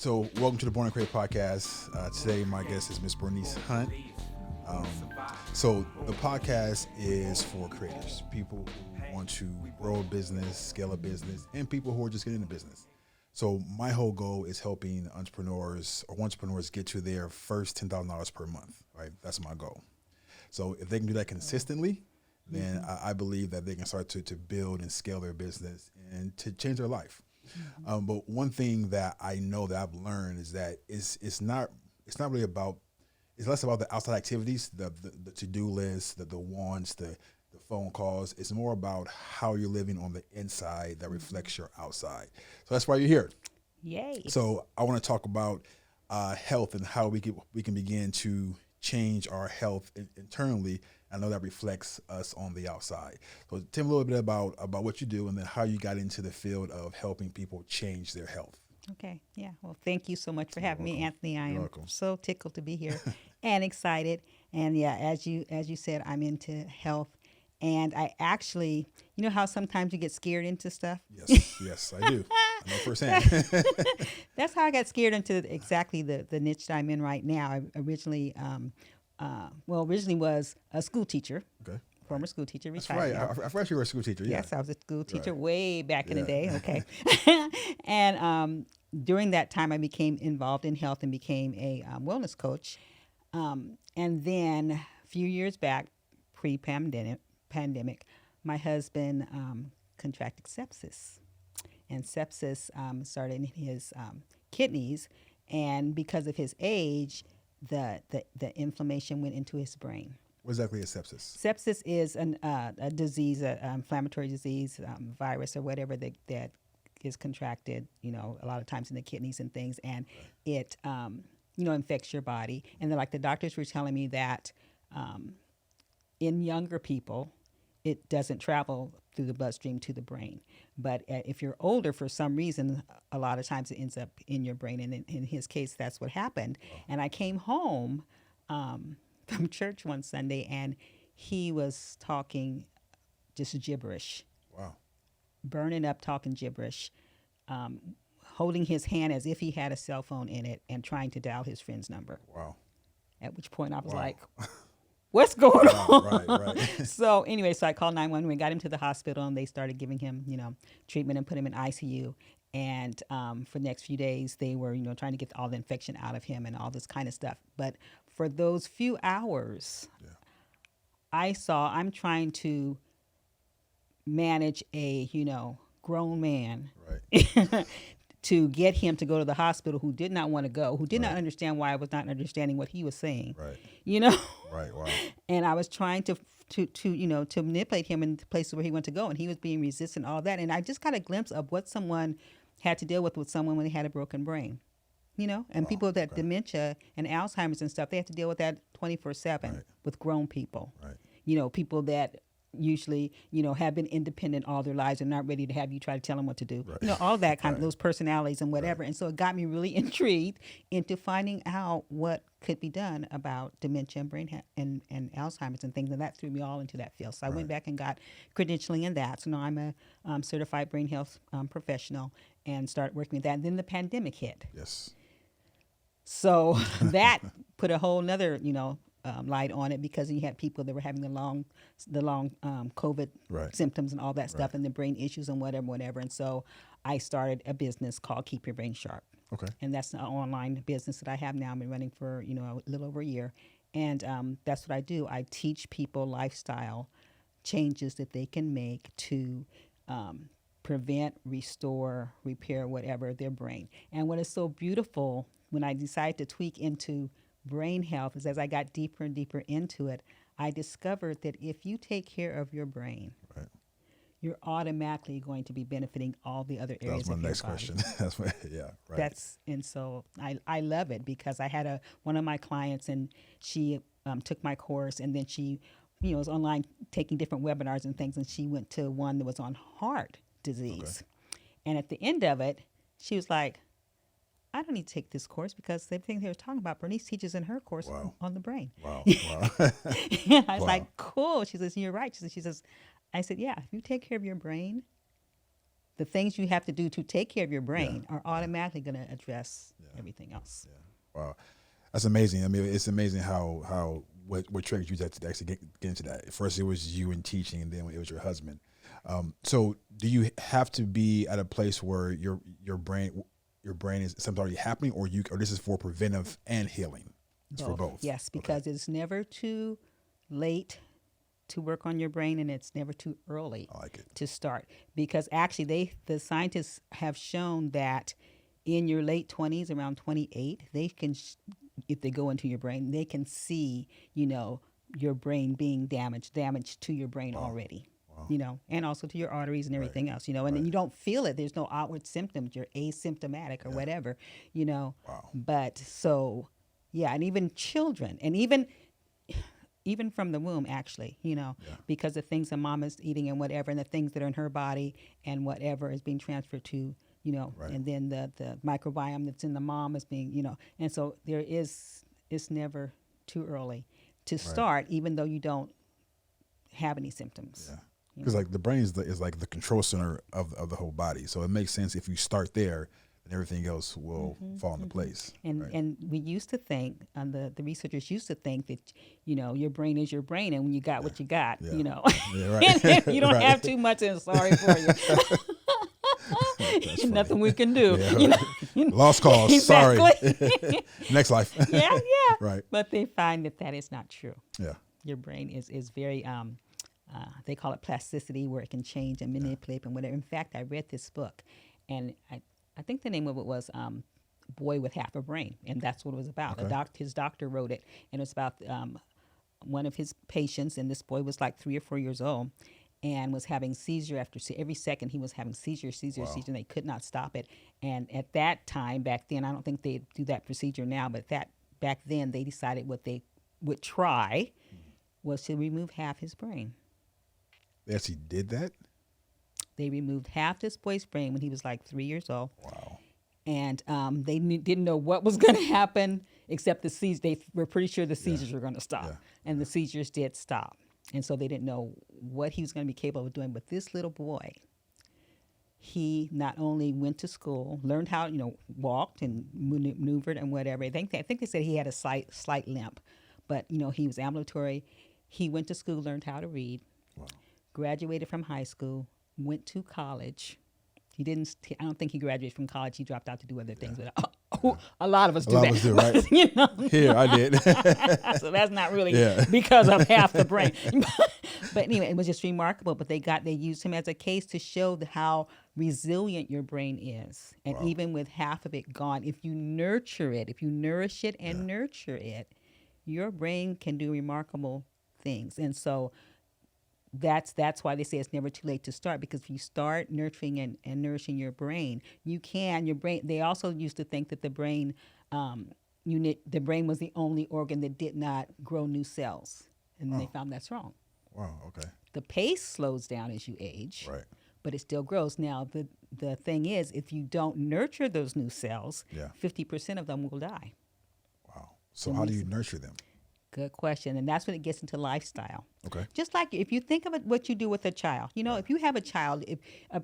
So, welcome to the Born and Create podcast. Today, my guest is Miss Bernice Hunt. So, the podcast is for creators, people who want to grow a business, scale a business, and people who are just getting into business. So, my whole goal is helping entrepreneurs get to their first $10,000 per month. Right, that's my goal. So, if they can do that consistently, then I believe that they can start to build and scale their business and to change their life. But one thing that I know that I've learned is that it's not really about, it's less about the outside activities, the to-do list, the wants, the phone calls. It's more about how you're living on the inside that reflects your outside. So that's why you're here. Yay. So I want to talk about health and how we can begin to change our health internally. I know that reflects us on the outside. So tell me a little bit about what you do and then how you got into the field of helping people change their health. Okay. Yeah. Well, thank you so much for having me, Anthony. I am welcome. so tickled to be here and excited. And yeah, as you said, I'm into health. And I actually, you know how sometimes you get scared into stuff? Yes, I do. I know firsthand. That's how I got scared into exactly the niche that I'm in right now. I originally was a school teacher. Okay. Former school teacher, That's retired. right. I forgot you were a school teacher. Yeah. Yes, I was a school teacher Right. way back in the day. Yeah. Okay. And during that time, I became involved in health and became a wellness coach. And then a few years back, pre-pandemic, my husband contracted sepsis. And sepsis started in his kidneys. And because of his age, the inflammation went into his brain. What exactly is sepsis? Sepsis is a disease, an inflammatory disease, virus or whatever that is contracted, a lot of times in the kidneys and things, and it, infects your body. And then, like the doctors were telling me that in younger people, it doesn't travel through the bloodstream to the brain. But if you're older, for some reason, a lot of times it ends up in your brain. And in his case, that's what happened. Wow. And I came home from church one Sunday, and he was talking just gibberish. Wow. Burning up, talking gibberish, holding his hand as if he had a cell phone in it and trying to dial his friend's number. Wow. At which point I was Wow. like, what's going on? Right. So anyway, so I called 911. We got him to the hospital, and they started giving him, treatment and put him in ICU. And for the next few days, they were, trying to get all the infection out of him and all this kind of stuff. But for those few hours, I'm trying to manage a, grown man to get him to go to the hospital, who did not want to go, who did not understand why I was not understanding what he was saying. Right. Right. Wow. And I was trying to manipulate him in the places where he wanted to go, and he was being resistant, all that. And I just got a glimpse of what someone had to deal with someone when they had a broken brain, and people that dementia and Alzheimer's and stuff, they have to deal with that 24/7 with grown people. Right. People that usually, have been independent all their lives and not ready to have you try to tell them what to do. Right. All that kind of those personalities and whatever. Right. And so it got me really intrigued into finding out what could be done about dementia and brain and Alzheimer's and things. And that threw me all into that field. So I went back and got credentialing in that. So now I'm a certified brain health professional and started working with that. And then the pandemic hit. Yes. So that put a whole nother, light on it, because you had people that were having the long COVID symptoms and all that stuff, and the brain issues and whatever. And so I started a business called Keep Your Brain Sharp. Okay. And that's an online business that I have now. I've been running for, a little over a year. And that's what I do. I teach people lifestyle changes that they can make to prevent, restore, repair, whatever, their brain. And what is so beautiful when I decided to tweak into brain health is, as I got deeper and deeper into it, I discovered that if you take care of your brain, you're automatically going to be benefiting all the other areas of your body. That was my next question. And so I love it, because I had one of my clients, and she took my course, and then she, was online taking different webinars and things, and she went to one that was on heart disease. Okay. And at the end of it, she was like, I don't need to take this course, because everything they were talking about, Bernice teaches in her course on the brain. Wow. And I was like, cool. She says, you're right. She says, I said, yeah, if you take care of your brain, the things you have to do to take care of your brain are automatically going to address everything else. Wow, that's amazing. I mean, it's amazing how what triggers you to actually get into that. First, it was you in teaching, and then it was your husband. So, do you have to be at a place where your brain is something already happening, or this is for preventive and healing? It's for both. Yes, because it's never too late to work on your brain, and it's never too early to start. Because actually, the scientists have shown that in your late 20s, around 28, they can, if they go into your brain, they can see, your brain being damaged to your brain already. And also to your arteries and everything else, and then you don't feel it. There's no outward symptoms. You're asymptomatic or whatever, Wow. But so, and even children, and even from the womb, actually, because the things that mom is eating and whatever, and the things that are in her body and whatever is being transferred to, and then the microbiome that's in the mom is being, and so it's never too early to start, even though you don't have any symptoms. Yeah. Because like the brain is like the control center of the whole body, so it makes sense if you start there, then everything else will fall into place. And we used to think, the researchers used to think that your brain is your brain, and when you got what you got, Yeah, right. you don't have too much, and sorry for you. Nothing we can do. Yeah, lost cause. Exactly. Sorry. Next life. Yeah. Right. But they find that is not true. Yeah. Your brain is very they call it plasticity, where it can change and manipulate and whatever. In fact, I read this book, and I think the name of it was Boy with Half a Brain, and that's what it was about. Okay. His doctor wrote it, and it was about one of his patients, and this boy was like 3 or 4 years old, and was having seizure after every second he was having seizure, and they could not stop it. And at that time, back then, I don't think they do that procedure now, but back then they decided what they would try was to remove half his brain. They actually did that? They removed half this boy's brain when he was like 3 years old. Wow. And they didn't know what was going to happen, except the seizures. They were pretty sure the seizures were going to stop. Yeah. And the seizures did stop. And so they didn't know what he was going to be capable of doing. But this little boy, he not only went to school, learned how, walked and maneuvered and whatever. I think they said he had a slight limp. But, he was ambulatory. He went to school, learned how to read. Wow. Graduated from high school, went to college. I don't think he graduated from college. He dropped out to do other things. But a lot of us do that. A lot of us do, right? Here, I did. So that's not really because of half the brain. But anyway, it was just remarkable. But they used him as a case to show how resilient your brain is. And even with half of it gone, if you nurture it, if you nourish it and nurture it, your brain can do remarkable things. And so that's why they say it's never too late to start, because if you start nurturing and nourishing your brain, your brain. They also used to think that the brain was the only organ that did not grow new cells, and they found that's wrong. Wow. Okay. The pace slows down as you age, right? But it still grows. Now the thing is, if you don't nurture those new cells, 50% of them will die. Wow. So how do you nurture them? Good question. And that's when it gets into lifestyle. Okay. Just like if you think of what you do with a child, if you have a child, if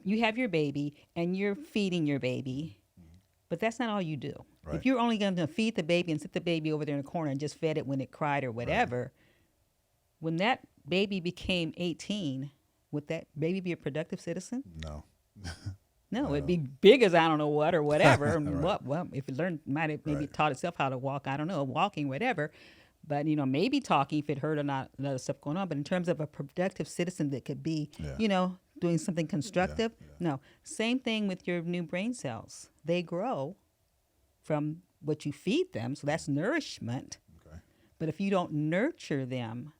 you have your baby and you're feeding your baby, but that's not all you do. Right. If you're only going to feed the baby and sit the baby over there in the corner and just fed it when it cried or whatever, when that baby became 18, would that baby be a productive citizen? No. No, it'd be big as I don't know what or whatever. Right. Well, if it might have maybe taught itself how to walk, I don't know, walking, whatever. But, maybe talking if it heard or not, other stuff going on. But in terms of a productive citizen that could be, doing something constructive, no. Same thing with your new brain cells. They grow from what you feed them, so that's nourishment. Okay. But if you don't nurture them,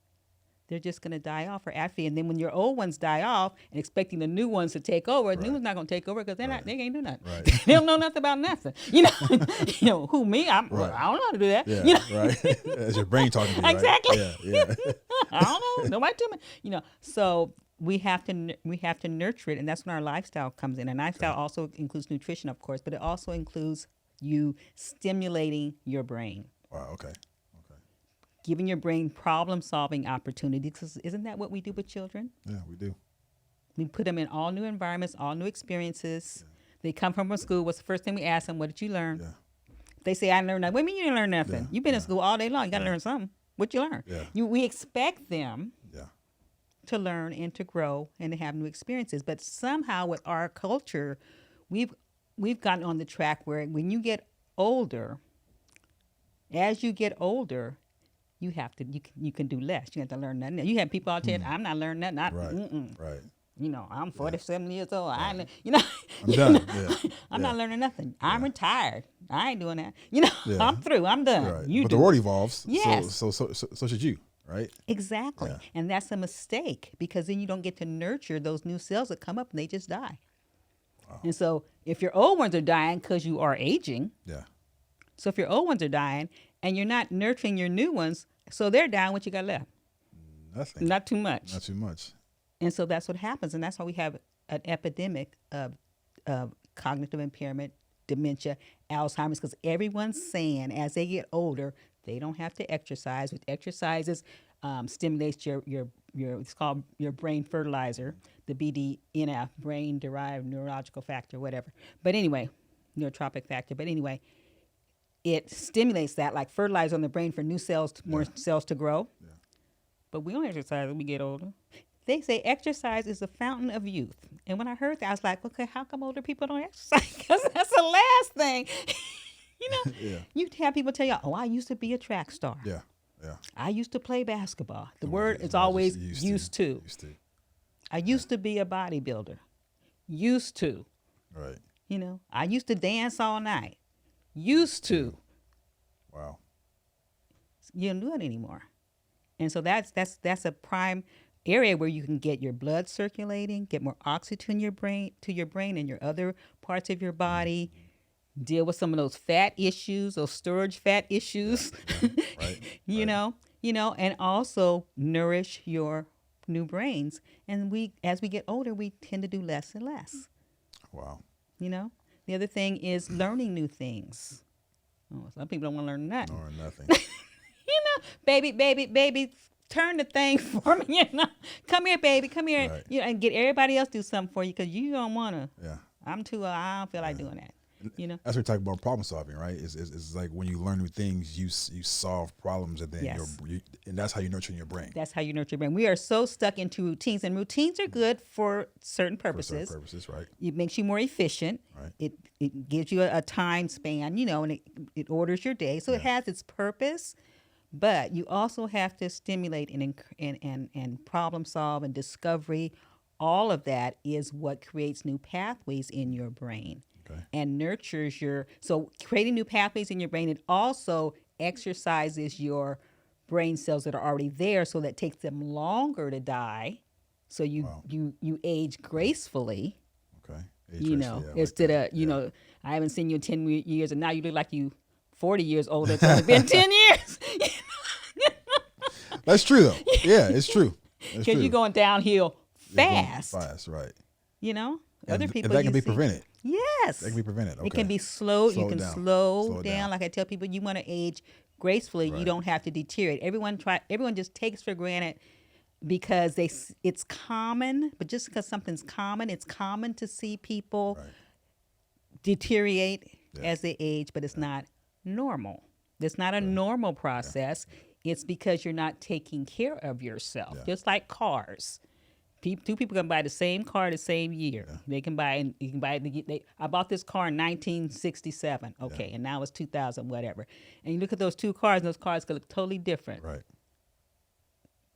they're just going to die off or atrophy. And then when your old ones die off and expecting the new ones to take over, the new ones not going to take over because they ain't do nothing. Right. They don't know nothing about nothing. Who, me? I don't know how to do that. Yeah, right. That's your brain talking to you, exactly. Right? Yeah. I don't know. Nobody tell me. So we have to nurture it, and that's when our lifestyle comes in. And lifestyle also includes nutrition, of course, but it also includes you stimulating your brain. Wow, okay. Giving your brain problem-solving opportunities. Isn't that what we do with children? Yeah, we do. We put them in all new environments, all new experiences. They come from school. What's the first thing we ask them? What did you learn? Yeah. They say, I learned nothing. What do you mean you didn't learn nothing? Yeah. You've been in Yeah. school all day long. You got to Yeah. learn something. What you learn? Yeah. We expect them Yeah. to learn and to grow and to have new experiences. But somehow with our culture, we've gotten on the track where when you get older, as you get older, you have to you can do less. You have to learn nothing. You have people out there, I'm not learning nothing. Right. Right. You know, I'm 47 years old. Right. I'm done. know, Yeah. I'm not learning nothing. I'm Yeah. retired. I ain't doing that. You know, Yeah. I'm through. I'm done. Right. You But do the world it. evolves. Yes. So should you, right? Exactly. Yeah. And that's a mistake because then you don't get to nurture those new cells that come up and they just die. Wow. And so if your old ones are dying because you are aging, Yeah. so if your old ones are dying and you're not nurturing your new ones, so they're dying, what you got left? Nothing. Not too much. Not too much. And so that's what happens. And that's why we have an epidemic of cognitive impairment, dementia, Alzheimer's, because everyone's saying as they get older, they don't have to exercise. With exercises, stimulates your it's called your brain fertilizer, the BDNF, brain derived neurological factor, whatever. But anyway, neurotropic factor. But anyway, it stimulates that like fertilizer on the brain for new cells, more cells to grow. Yeah. But we don't exercise when we get older. They say exercise is the fountain of youth. And when I heard that, I was like, okay, how come older people don't exercise? Because that's the last thing. You know, Yeah. you have people tell you, oh, I used to be a track star. Yeah. Yeah. I used to play basketball. The Oh, word yeah. is always Used used to. Used to. I used to be a bodybuilder. Used to. Right. You know, I used to dance all night. Used to. Wow. You don't do it anymore. And so that's a prime area where you can get your blood circulating, get more oxygen to your brain and your other parts of your body, deal with some of those fat issues, those storage fat issues. Right. you know, and also nourish your new brains. And as we get older, we tend to do less and less. Wow. You know, the other thing is learning new things. Oh, some people don't want to learn nothing. Or nothing. You know, baby, turn the thing for me. You know, come here, baby, come here. Right. You know, and get everybody else do something for you because you don't want to. Yeah. I'm too. I don't feel like doing that. You know. That's what we're talking about problem solving, right? It's like when you learn new things, you solve problems, and then Yes. and that's how you're nurturing your brain. That's how you nurture your brain. We are so stuck into routines, and routines are good for certain purposes. For certain purposes, right? It makes you more efficient. Right. It gives you a time span, you know, and it orders your day. So it has its purpose, but you also have to stimulate and problem solve and discovery. All of that is what creates new pathways in your brain. Okay. And nurtures so creating new pathways in your brain, it also exercises your brain cells that are already there, so that takes them longer to die. So you age gracefully, Okay. you know, instead of, you know, I haven't seen you in 10 years and now you look like you 40 years older. It's only been 10 years. That's true, though. Yeah, it's true. Because you're going downhill fast, Fast, right. you know. And Other people, if that can you be see- prevented. Yes. That can be prevented. Okay. It can be slow. Slow You can down. slow Slow down. down. Like I tell people, you want to age gracefully. Right. You don't have to deteriorate. Everyone just takes for granted because it's common. But just because something's common, it's common to see people Right. deteriorate Yeah. as they age, but it's not normal. It's not a normal process. It's because you're not taking care of yourself. Yeah. Just like cars. Two people can buy the same car the same year. Yeah. They can buy, and you can buy. I bought this car in 1967. Okay, and now it's 2000, whatever. And you look at those two cars, and those cars could look totally different. Right.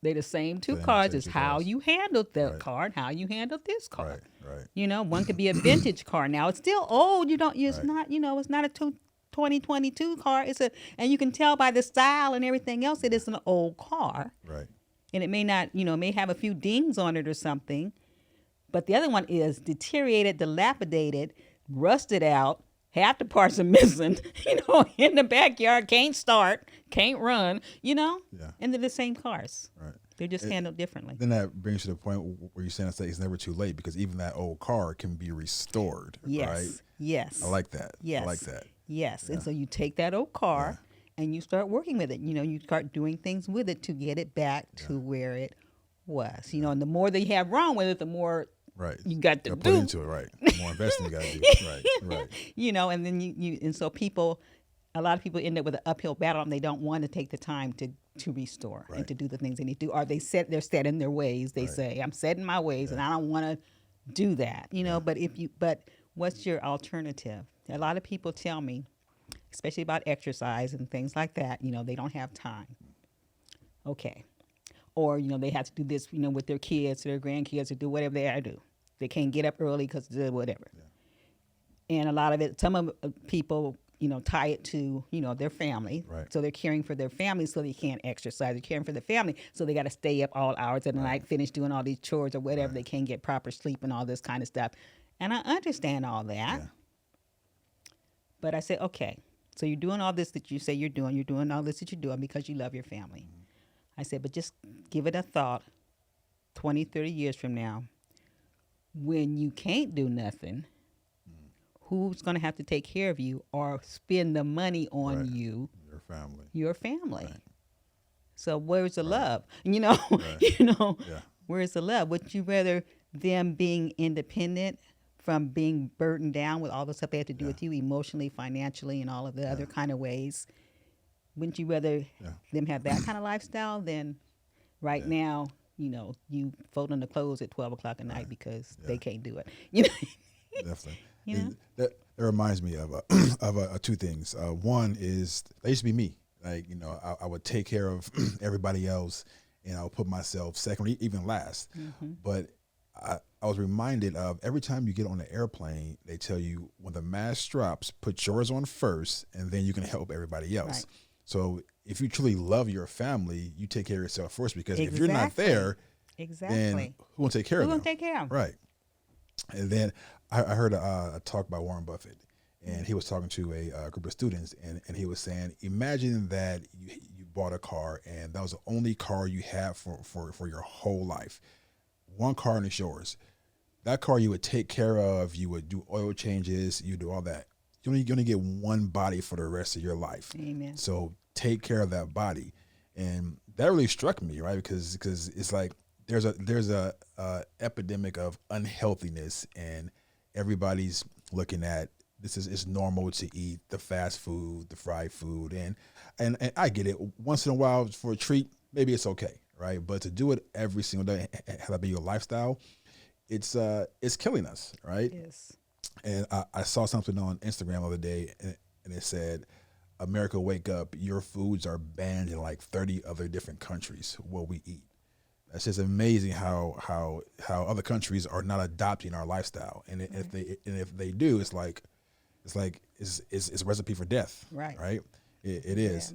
They're the same two Same cars. It's two how cars. you handled the Right. car and how you handled this car. Right. Right. You know, one could be a vintage car. Now it's still old. It's Right. not. You know, it's not a 2022 car. And you can tell by the style and everything else, it is an old car. Right. And it may not, may have a few dings on it or something. But the other one is deteriorated, dilapidated, rusted out. Half the parts are missing, in the backyard, can't start, can't run, Yeah. And they're the same cars. Right. They're just handled differently. Then that brings you to the point where you're saying it's never too late, because even that old car can be restored. Yes. Right. Yes. I like that. Yes. I like that. Yes. Yeah. And so you take that old car and you start working with it. You start doing things with it to get it back to where it was. And the more that you have wrong with it, the more Right. you got to Gotta do. put into it, right? More investing you got to do, right? Right. And then and so a lot of people end up with an uphill battle, and they don't want to take the time to restore Right. and to do the things they need to do. Or they're set in their ways. They say, I'm set in my ways, and I don't want to do that. But what's your alternative? A lot of people tell me, especially about exercise and things like that, they don't have time. Okay. Or, they have to do this, with their kids or their grandkids or do whatever they have to do. They can't get up early because whatever. Yeah. And a lot of it, some of people, tie it to, their family. Right. So they're caring for their family so they can't exercise. They're caring for their family so they got to stay up all hours of the night, finish doing all these chores or whatever. Right. They can't get proper sleep and all this kind of stuff. And I understand all that. Yeah. But I said, okay, so you're doing all this that you say you're doing all this that you're doing because you love your family. Mm-hmm. I said, but just give it a thought 20, 30 years from now, when you can't do nothing, who's going to have to take care of you or spend the money on you? Your family. Your family. Right. So where's the love? Right. Where's the love? Would you rather them being independent from being burdened down with all the stuff they have to do with you emotionally, financially, and all of the other kind of ways? Wouldn't you rather them have that kind of lifestyle than now, you folding the clothes at 12 o'clock at night because they can't do it? Definitely. That reminds me of two things. One is, that used to be me. Like, I would take care of everybody else, and I would put myself second, or even last. Mm-hmm. But I was reminded of every time you get on an airplane, they tell you when the mask drops, put yours on first, and then you can help everybody else. Right. So if you truly love your family, you take care of yourself first, because if you're not there, then who will take care of them? Who will take care of them? Right. And then I heard a talk by Warren Buffett, and he was talking to a group of students, and he was saying, imagine that you bought a car, and that was the only car you had for your whole life. One car, and it's yours. That car you would take care of, you would do oil changes, you do all that. You're only get one body for the rest of your life. Amen. So take care of that body. And that really struck me, right? Because it's like there's a epidemic of unhealthiness, and everybody's looking at it's normal to eat the fast food, the fried food, and I get it. Once in a while for a treat, maybe it's okay, right? But to do it every single day and have that be your lifestyle, it's killing us, right? Yes. And I saw something on Instagram the other day, and it said, America, wake up, your foods are banned in like 30 other different countries what we eat. That's just amazing how other countries are not adopting our lifestyle. And if they do, it's a recipe for death. Right. Right. It is.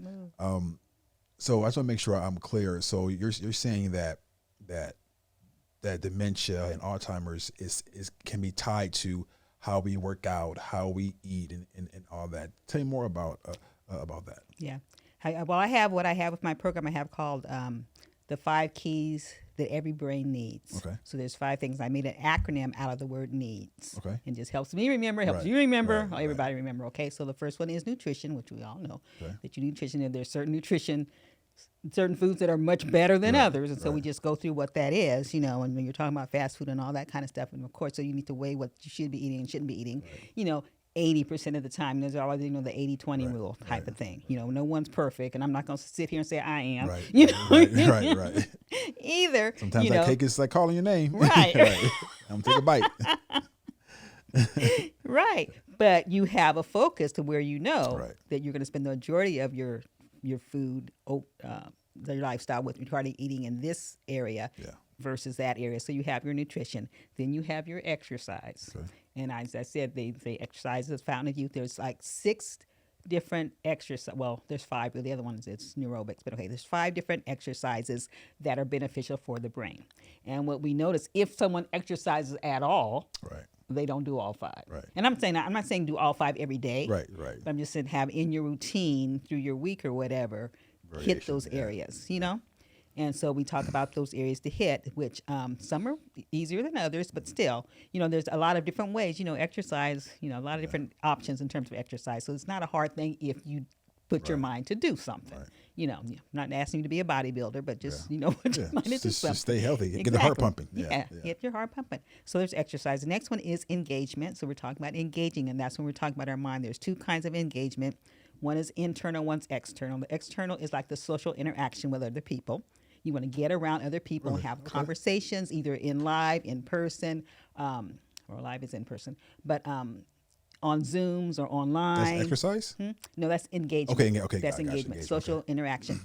So I just want to make sure I'm clear. So you're saying that dementia and Alzheimer's can be tied to how we work out, how we eat, and all that. Tell me more about that. Yeah. I have what I have with my program. I have called the 5 keys that every brain needs. Okay. So there's 5 things. I made an acronym out of the word needs. Okay. And just helps me remember, helps you remember, everybody remember. Okay. So the first one is nutrition, which we all know that you need nutrition, and there's certain foods that are much better than others. And so we just go through what that is, and when you're talking about fast food and all that kind of stuff. And of course, so you need to weigh what you should be eating and shouldn't be eating, 80% of the time. There's always, the 80-20 rule type of thing. No one's perfect, and I'm not going to sit here and say I am. Right. Either. Sometimes that cake is like calling your name. Right. I'm gonna take a bite. Right. But you have a focus to where that you're going to spend the majority of your food, your lifestyle with regarding eating in this area versus that area. So you have your nutrition, then you have your exercise. Okay. And as I said, they say exercise is found in youth. There's like 6 different exercise. Well, there's 5, but the other one is it's neurobics. But okay, there's 5 different exercises that are beneficial for the brain. And what we notice, if someone exercises at all, they don't do all 5. Right. And I'm not saying do all 5 every day. Right. But I'm just saying have in your routine through your week or whatever, hit those areas, And so we talk about those areas to hit, which some are easier than others, but still, there's a lot of different ways, exercise, a lot of different options in terms of exercise. So it's not a hard thing if you put your mind to do something. Right. You know, I'm not asking you to be a bodybuilder, but just, Yeah. you know, put your mind to do something. Just stay healthy. Get the heart pumping. Yeah, get your heart pumping. So there's exercise. The next one is engagement. So we're talking about engaging, and that's when we're talking about our mind. There's two kinds of engagement. One is internal, one's external. The external is like the social interaction with other people. You want to get around other people and have conversations, either in live, in person, or live is in person, but on Zooms or online. That's exercise? No, that's engagement. Okay. That's engagement, social interaction.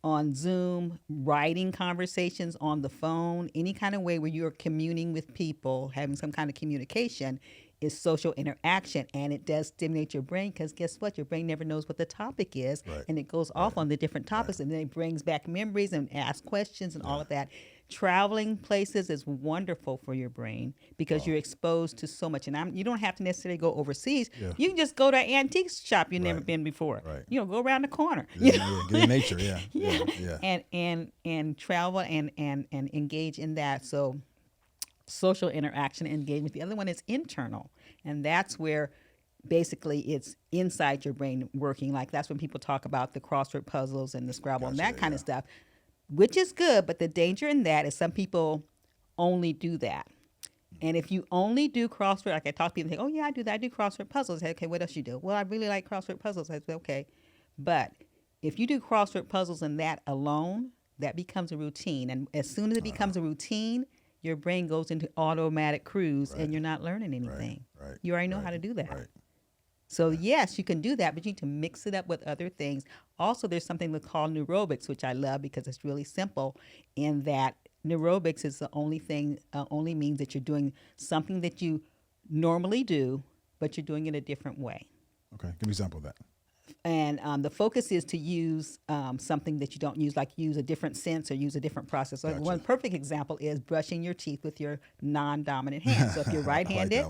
On Zoom, writing conversations on the phone, any kind of way where you're communing with people, having some kind of communication is social interaction. And it does stimulate your brain because guess what? Your brain never knows what the topic is. Right. And it goes off on the different topics and then it brings back memories and asks questions and all of that. Traveling places is wonderful for your brain because you're exposed to so much. And you don't have to necessarily go overseas. Yeah. You can just go to an antique shop you've never been before. Right. You know, go around the corner. Get in nature. Yeah. And travel and engage in that. So social interaction and engagement. The other one is internal. And that's where basically it's inside your brain working. Like that's when people talk about the crossword puzzles and the Scrabble and that kind of stuff. Which is good, but the danger in that is some people only do that. And if you only do crossword, like I talk to people, they say, oh, yeah, I do that. I do crossword puzzles. I say, okay, what else you do? Well, I really like crossword puzzles. I say, okay. But if you do crossword puzzles and that alone, that becomes a routine. And as soon as it becomes a routine, your brain goes into automatic cruise and you're not learning anything. Right. You already know how to do that. Right. So, yes, you can do that, but you need to mix it up with other things. Also, there's something that's called neurobics, which I love because it's really simple in that neurobics is the only thing, only means that you're doing something that you normally do, but you're doing it a different way. Okay. Give me an example of that. And the focus is to use something that you don't use, like use a different sense or use a different process. So one perfect example is brushing your teeth with your non-dominant hand. So if you're right-handed,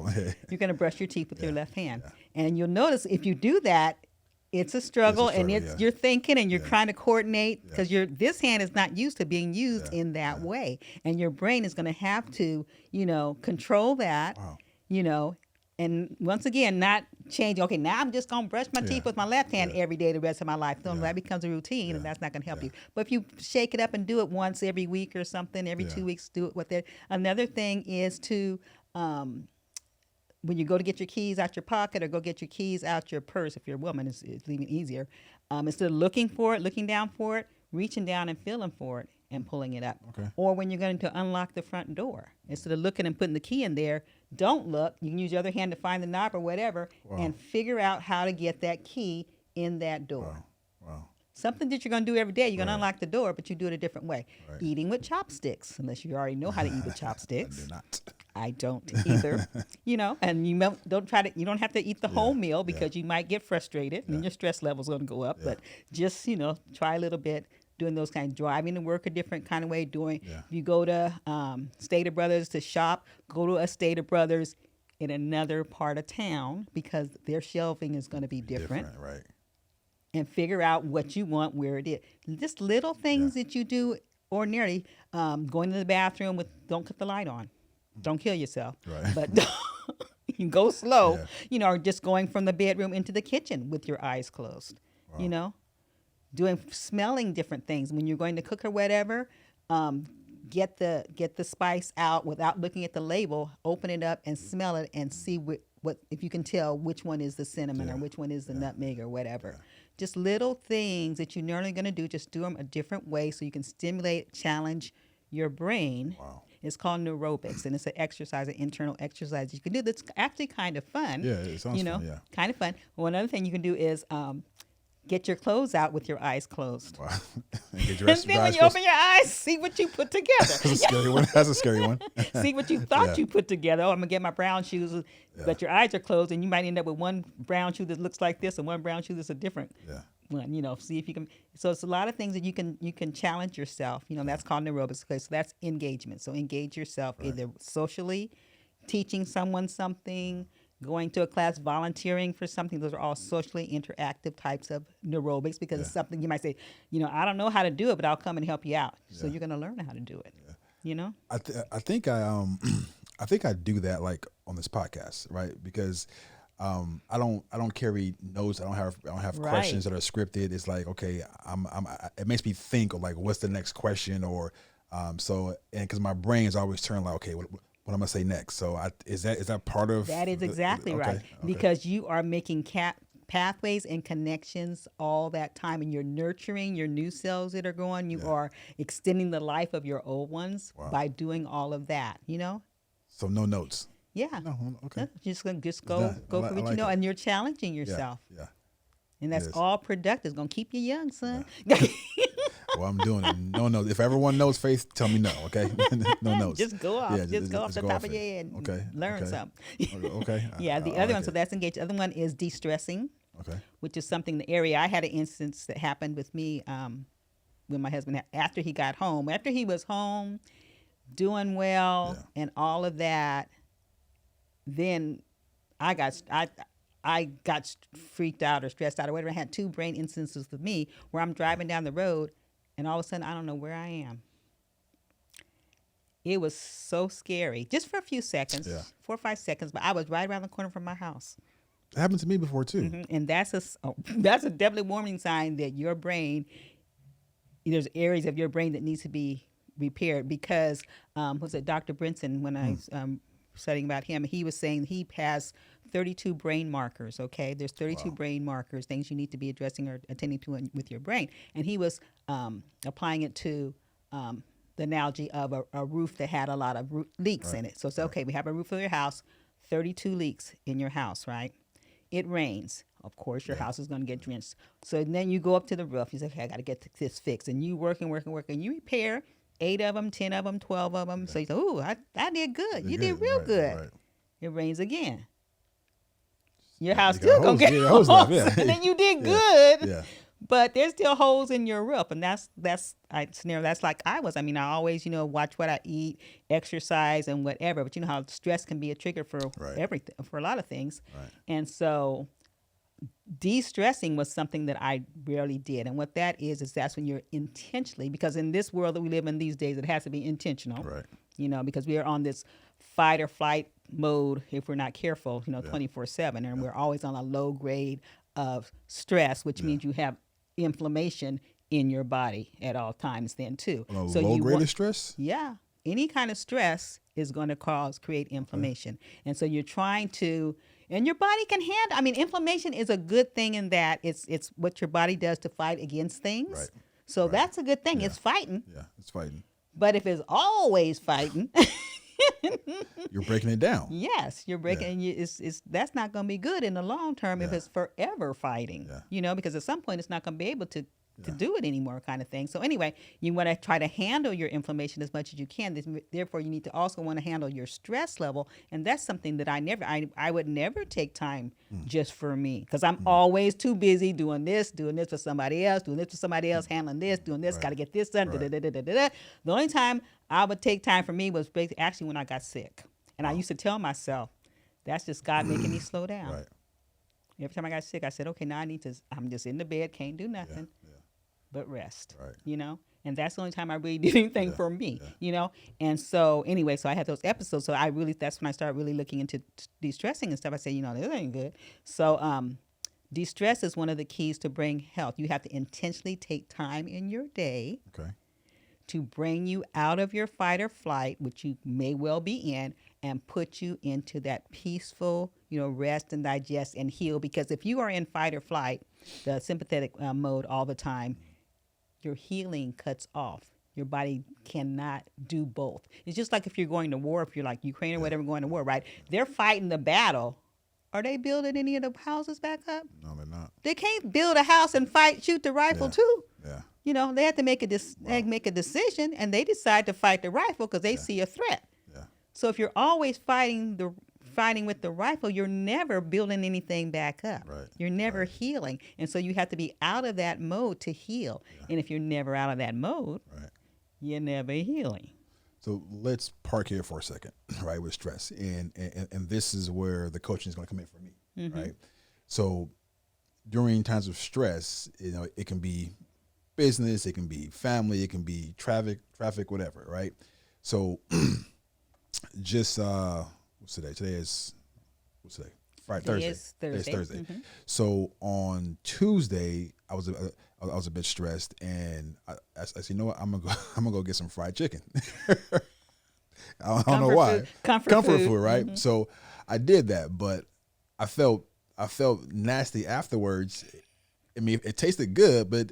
you're going to brush your teeth with your left hand. Yeah. And you'll notice if you do that, it's a struggle, and you're thinking and you're trying to coordinate because this hand is not used to being used in that way. And your brain is going to have to, control that, and once again, not change. Okay, now I'm just going to brush my teeth with my left hand every day the rest of my life. So that becomes a routine, and that's not going to help you. But if you shake it up and do it once every week or something, every 2 weeks, do it with it. Another thing is to, when you go to get your keys out your pocket or go get your keys out your purse, if you're a woman, it's even easier. Instead of looking for it, looking down for it, reaching down and feeling for it and pulling it up. Okay. Or when you're going to unlock the front door, instead of looking and putting the key in there, don't look. You can use your other hand to find the knob or whatever and figure out how to get that key in that door. Wow. Something that you're going to do every day. You're going to unlock the door, but you do it a different way. Right. Eating with chopsticks, unless you already know how to eat with chopsticks. I do not. I don't either. And you don't try to. You don't have to eat the whole meal because you might get frustrated and your stress level's going to go up. But just try a little bit. Doing those kind of driving to work a different kind of way. If you go to Stater Brothers to shop, go to a Stater Brothers in another part of town because their shelving is going to be different. Right. And figure out what you want, where it is. Just little things that you do ordinarily. Going to the bathroom don't cut the light on. Don't kill yourself. Right. But you can go slow, or just going from the bedroom into the kitchen with your eyes closed, smelling different things. When you're going to cook or whatever, get the spice out without looking at the label, open it up and smell it and see what if you can tell which one is the cinnamon or which one is the nutmeg or whatever. Just little things that you're normally going to do, just do them a different way so you can stimulate, challenge your brain. Wow. It's called neurobics, and it's an exercise, an internal exercise you can do that's actually kind of fun. Yeah, it sounds fun, yeah. Kind of fun. One other thing you can do is get your clothes out with your eyes closed. Wow. And then when you open your eyes, see what you put together. That's a scary one. That's a scary one. See what you thought you put together. Oh, I'm going to get my brown shoes, but your eyes are closed, and you might end up with one brown shoe that looks like this and one brown shoe that's a different one. See if you can. So it's a lot of things that you can challenge yourself. That's called neurobics. Okay, so that's engagement. So engage yourself either socially, teaching someone something, going to a class, volunteering for something. Those are all socially interactive types of neurobics because it's something you might say, I don't know how to do it, but I'll come and help you out. So you're going to learn how to do it. I think I do that like on this podcast, right? Because I don't carry notes. I don't have questions Right. that are scripted. It's like, okay, it makes me think of like what's the next question, or so, and because my brain is always turned like, okay, what I'm gonna say next. So is that part of That is exactly okay, right. okay, Because you are making pathways and connections all that time, and you're nurturing your new cells that are growing. You yeah. are extending the life of your old ones Wow. by doing all of that, you know? So no notes. Yeah. No, okay. No, just It's go done. for I what you like know, it. and you're challenging Yeah, yourself. yeah. And It that's is. all productive. It's gonna keep you young, Yeah. son. Well, I'm doing it. No notes. If everyone knows Faith, tell me no. Okay. No notes. Just go off. Yeah. Just go off Just the go top off of it. your head and Okay. learn Okay. something. Okay. Yeah, the I other like one, so it. that's engaged. The other one is de-stressing, Okay. which is something, the area. I had an instance that happened with me when my husband, after he got home, after he was home, doing well Yeah. and all of that, then I got freaked out or stressed out or whatever. I had two brain instances with me where I'm driving down the road and all of a sudden I don't know where I am. It was so scary, just for a few seconds, Yeah. 4 or 5 seconds, but I was right around the corner from my house. It happened to me before too. And that's a definitely warning sign that your brain, there's areas of your brain that needs to be repaired, because was it Dr. Brinson, when I was studying about him, he was saying he has 32 brain markers. Okay, there's 32 Wow. brain markers, things you need to be addressing or attending to with your brain, and he was applying it to the analogy of a roof that had a lot of leaks in it. So it's okay, we have a roof of your house, 32 leaks in your house, right? It rains. Of course, your house is going to get drenched. So then you go up to the roof. You say, okay, I got to get this fixed. And you work and work and work. And you repair 8 of them, 10 of them, 12 of them. Yeah. So you say, ooh, I did good. You did real good. Right. It rains again. Your You house got still going to hose. get Yeah, hose left, holes. yeah. And then you did Yeah. good. Yeah. But there's still holes in your roof, and that's scenario. That's like I was. I mean, I always, watch what I eat, exercise, and whatever. But you know how stress can be a trigger for Right. everything, for a lot of things. Right. And so, de-stressing was something that I rarely did. And what that is that's when you're intentionally, because in this world that we live in these days, it has to be intentional. Right. Because we are on this fight or flight mode if we're not careful, 24/7, and we're always on a low grade of stress, which means you have inflammation in your body at all times then too. On a So low you grade want, of stress? yeah, any kind of stress is going to create inflammation. And so you're trying to, and your body can handle, I mean, inflammation is a good thing in that it's what your body does to fight against things. Right. So Right. that's a good thing. Yeah. It's fighting. Yeah, it's fighting. But if it's always fighting, You're breaking it down. yes, you're breaking. It's that's not going to be good in the long term if Yeah. it's forever fighting. Yeah. Because at some point it's not going to be able to do it anymore, kind of thing. So anyway, you want to try to handle your inflammation as much as you can. Therefore, you need to also want to handle your stress level, and that's something that I would never take time just for me, because I'm always too busy doing this for somebody else, handling this, doing this, Right. got to get this done. Right. The only time I would take time for me was actually when I got sick, and I used to tell myself, that's just God making me slow down. Right. Every time I got sick, I said, okay, now I'm just in the bed, can't do nothing but rest, Right. And that's the only time I really did anything for me, And so anyway, so I had those episodes. So that's when I started really looking into de-stressing and stuff. I said, this ain't good. So de-stress is one of the keys to bring health. You have to intentionally take time in your day Okay. to bring you out of your fight or flight, which you may well be in, and put you into that peaceful, rest and digest and heal. Because if you are in fight or flight, the sympathetic mode all the time, your healing cuts off. Your body cannot do both. It's just like if you're going to war, if you're like Ukraine or whatever going to war, right? They're fighting the battle. Are they building any of the houses back up? No, they're not. They can't build a house and shoot the rifle too. Yeah. They have to make a decision, and they decide to fight the rifle because they see a threat. Yeah. So if you're always fighting with the rifle, you're never building anything back up. Right. You're never healing. And so you have to be out of that mode to heal. Yeah. And if you're never out of that mode, you're never healing. So let's park here for a second, right, with stress. And this is where the coaching is going to come in for me, right? So during times of stress, it can be business, it can be family, it can be traffic, whatever, right? So just what's today? What's today? Friday, Today Thursday. is Thursday. It's Thursday. Mm-hmm. So on Tuesday, I was a bit stressed, and I said, you know what, I'm gonna go get some fried chicken. I don't know why. Comfort food, right? Mm-hmm. So I did that, but I felt nasty afterwards. I mean, it tasted good, but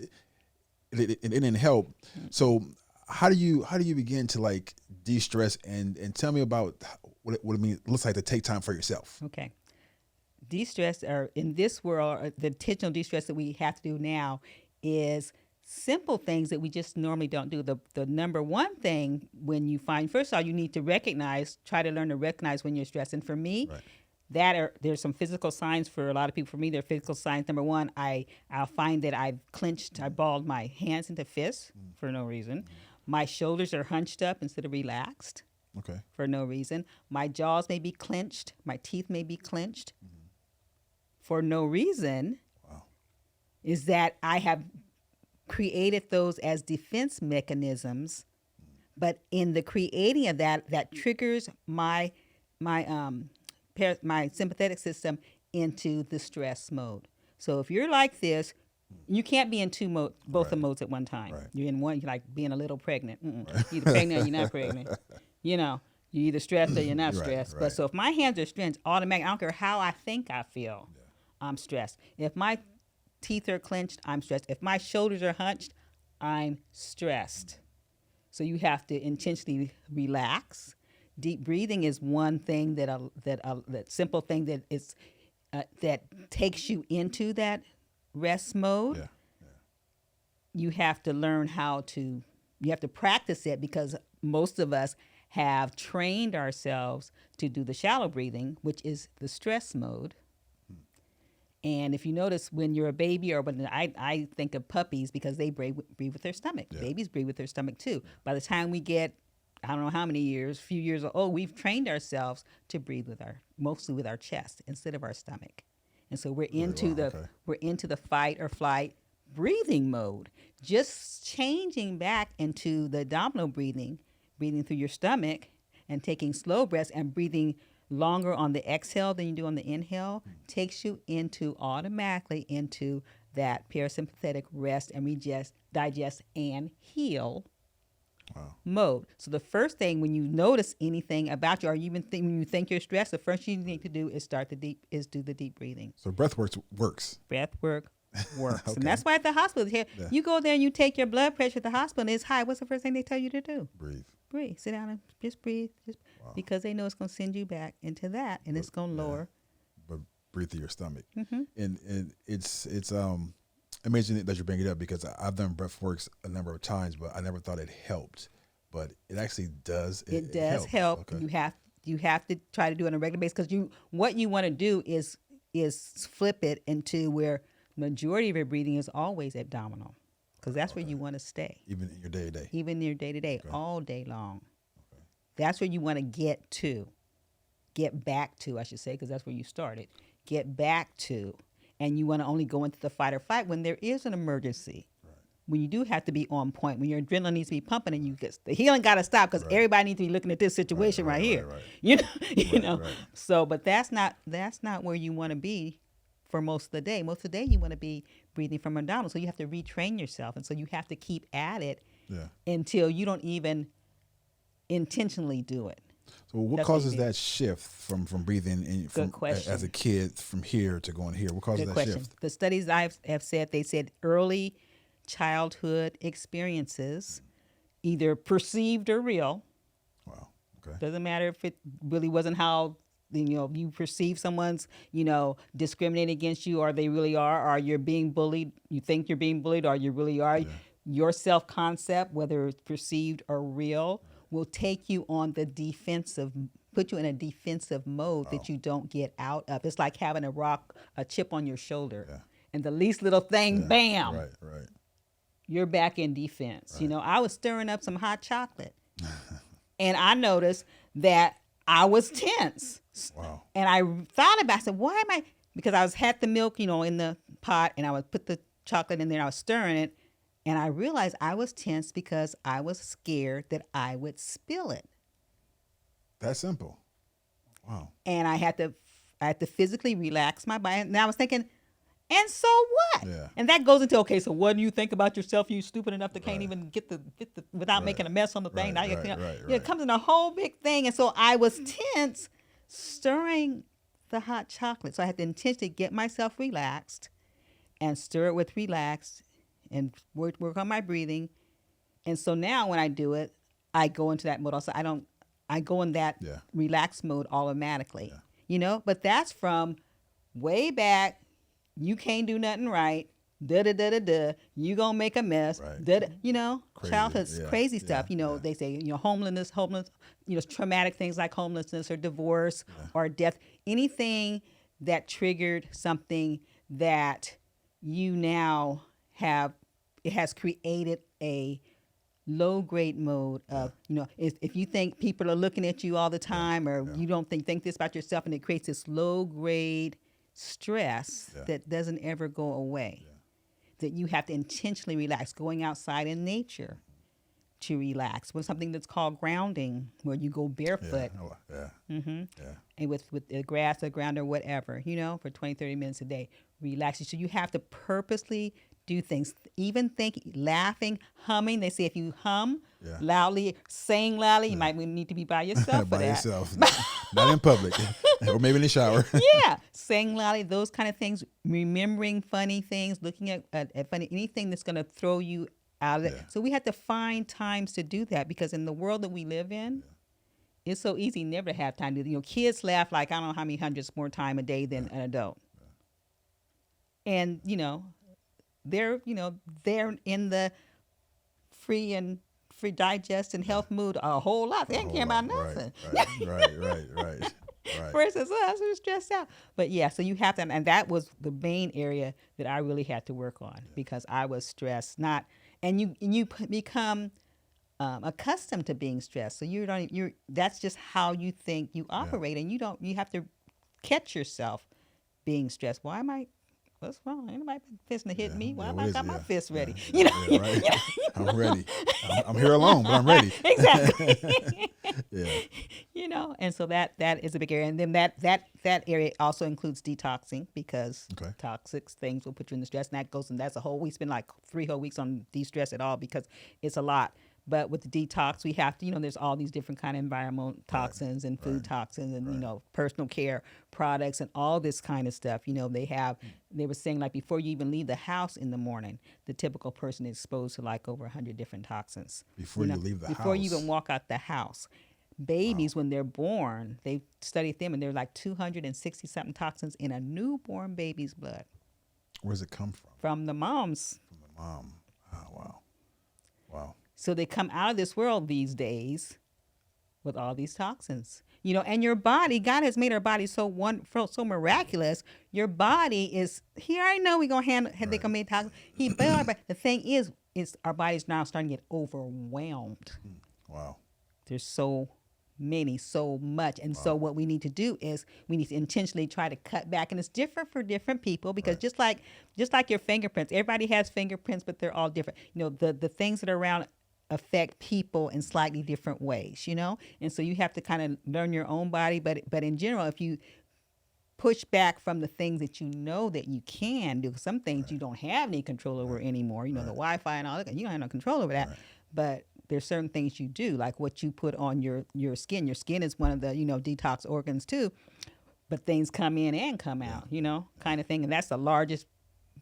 it didn't help. Mm-hmm. So how do you begin to like de-stress and tell me about what it means, looks like to take time for yourself? Okay. De-stress, or in this world, the intentional de-stress that we have to do now is simple things that we just normally don't do. The number one thing, when you find, first of all, you need to try to learn to recognize when you're stressed. And for me, there's some physical signs for a lot of people. For me, there are physical signs. Number one, I'll find that I balled my hands into fists for no reason. My shoulders are hunched up instead of relaxed. Okay. For no reason. My jaws may be clenched. My teeth may be clenched. For no reason. Wow. Is that I have created those as defense mechanisms, but in the creating of that triggers my sympathetic system into the stress mode. So if you're like this, you can't be in both the modes at one time. Right. You're in one, you're like being a little pregnant. Right. You're either pregnant or you're not pregnant. You're either stressed or you're not stressed. Right. But so if my hands are stressed, automatically, I don't care how I think I feel, I'm stressed. If my teeth are clenched, I'm stressed. If my shoulders are hunched, I'm stressed. So you have to intentionally relax. Deep breathing is one thing that simple thing that is that takes you into that rest mode. Yeah. You have to learn you have to practice it, because most of us have trained ourselves to do the shallow breathing, which is the stress mode. And if you notice, when you're a baby, or when I think of puppies, because they breathe with their stomach. Yeah. Babies breathe with their stomach too. By the time we get, I don't know how many years, few years old, we've trained ourselves to breathe mostly with our chest instead of our stomach. And so we're into the fight or flight breathing mode. Just changing back into the abdominal breathing through your stomach and taking slow breaths and breathing longer on the exhale than you do on the inhale takes you automatically into that parasympathetic rest and digest and heal mode. So the first thing, when you notice anything about you, or even when you think you're stressed, the first thing you need to do is do the deep breathing. So breath works. Breath works. Okay. And that's why at the hospital, you go there and you take your blood pressure at the hospital and it's high. What's the first thing they tell you to do? Breathe. Sit down and just breathe. Because they know it's going to send you back into that, and it's going to lower. But breathe through your stomach. Mm-hmm. And it's amazing that you bring it up, because I've done breath works a number of times, but I never thought it helped. But it actually does. It does help. Okay. You have to try to do it on a regular basis, because what you want to do is flip it into where majority of your breathing is always abdominal. Because that's where you want to stay. Even in your day-to-day? Even in your day-to-day, all day long. Okay. That's where you want to get back to, I should say, because that's where you started. Get back to. And you want to only go into the fight or flight when there is an emergency. Right. When you do have to be on point, when your adrenaline needs to be pumping, and the healing got to stop, because everybody needs to be looking at this situation right here. Right. You know. Right. So, but that's not where you want to be. For most of the day. Most of the day you want to be breathing from abdominal. So you have to retrain yourself. And so you have to keep at it until you don't even intentionally do it. So what causes that shift from breathing as a kid from here to going here? What causes that shift? The studies have said, they said early childhood experiences, either perceived or real. Wow. Okay. Doesn't matter if it really wasn't how you perceive someone's, discriminating against you, or they really are, or you're being bullied, you think you're being bullied, or you really are. Yeah. Your self-concept, whether it's perceived or real, will take you on put you in a defensive mode that you don't get out of. It's like having a chip on your shoulder. Yeah. And the least little thing, bam. Right. You're back in defense. Right. I was stirring up some hot chocolate. And I noticed that I was tense. Wow. And I thought about it. I said, why am I? Because I had the milk, in the pot, and I would put the chocolate in there. I was stirring it. And I realized I was tense because I was scared that I would spill it. That simple. Wow. And I had to I had to physically relax my body. And I was thinking, and so what? Yeah. And that goes into, okay, so what do you think about yourself? You stupid enough to can't even get the without Right. making a mess on the thing. Right, Now right, right, it comes in a whole big thing. And so I was tense stirring the hot chocolate. So I had to intentionally get myself relaxed and stir it with relaxed and work on my breathing. And so now when I do it, I go into that mode. Also, I go in that relaxed mode automatically. Yeah. You know, but that's from way back. You can't do nothing right. Da da da da da. You gonna make a mess. Right. Da, da, you know, Crazy. childhood Yeah. crazy stuff. Yeah. You know, they say homeless. You know, traumatic things like homelessness or divorce or death. Anything that triggered something that you now have, it has created a low grade mode of, you know, if you think people are looking at you all the time or you don't think this about yourself, and it creates this low grade stress that doesn't ever go away, that you have to intentionally relax, going outside in nature to relax with something that's called grounding, where you go barefoot and with the grass, the ground, or whatever, you know, for 20, 30 minutes a day, relaxing. So you have to purposely do things, even think, laughing, humming. They say if you hum loudly, sing loudly, you might need to be by yourself for by that. yourself, not in public, or maybe in the shower. Yeah, sing loudly, those kind of things. Remembering funny things, looking at funny, anything that's going to throw you out of it. So we have to find times to do that, because in the world that we live in, it's so easy never to have time to. You know, kids laugh like I don't know how many hundreds more time a day than an adult, and you know. They're in the free digest and health mood a whole lot. They ain't care about nothing. Right. Versus us, we're stressed out. But yeah, so you have to, and that was the main area that I really had to work on, because I was stressed. And you become accustomed to being stressed. So that's just how you think you operate, and you have to catch yourself being stressed. Why am I? What's wrong? Anybody fist to hit me? Why have I got my fist ready? You know, right. I'm ready. I'm here alone, but I'm ready. Exactly. Yeah. You know, and so that is a big area, and then that area also includes detoxing, because toxic things will put you in the stress, and that's a whole. We spend like 3 whole weeks on de-stress at all, because it's a lot. But with the detox, we have to, you know, there's all these different kind of environmental toxins and food toxins and, you know, personal care products and all this kind of stuff. You know, they were saying, like, before you even leave the house in the morning, the typical person is exposed to like over 100 different toxins. Before you leave the house. Before you even walk out the house. Babies, when they're born, they studied them, and they're like 260 something toxins in a newborn baby's blood. Where does it come from? From the moms. From the mom. Oh, wow. So they come out of this world these days with all these toxins, you know, and your body, God has made our body so wonderful, so miraculous. Your body is here. I know we're going to handle, they going to make toxins. But the thing is our body's now starting to get overwhelmed. Wow. There's so much. And so what we need to do is we need to intentionally try to cut back. And it's different for different people, because just like your fingerprints, everybody has fingerprints, but they're all different. You know, the things that are around affect people in slightly different ways, you know? And so you have to kind of learn your own body. But in general, if you push back from the things that you know that you can do, some things you don't have any control over anymore, you know, the Wi-Fi and all that, you don't have no control over that. But there's certain things you do, like what you put on your skin. Your skin is one of the, you know, detox organs too, but things come in and come out, you know, kind of thing. And that's the largest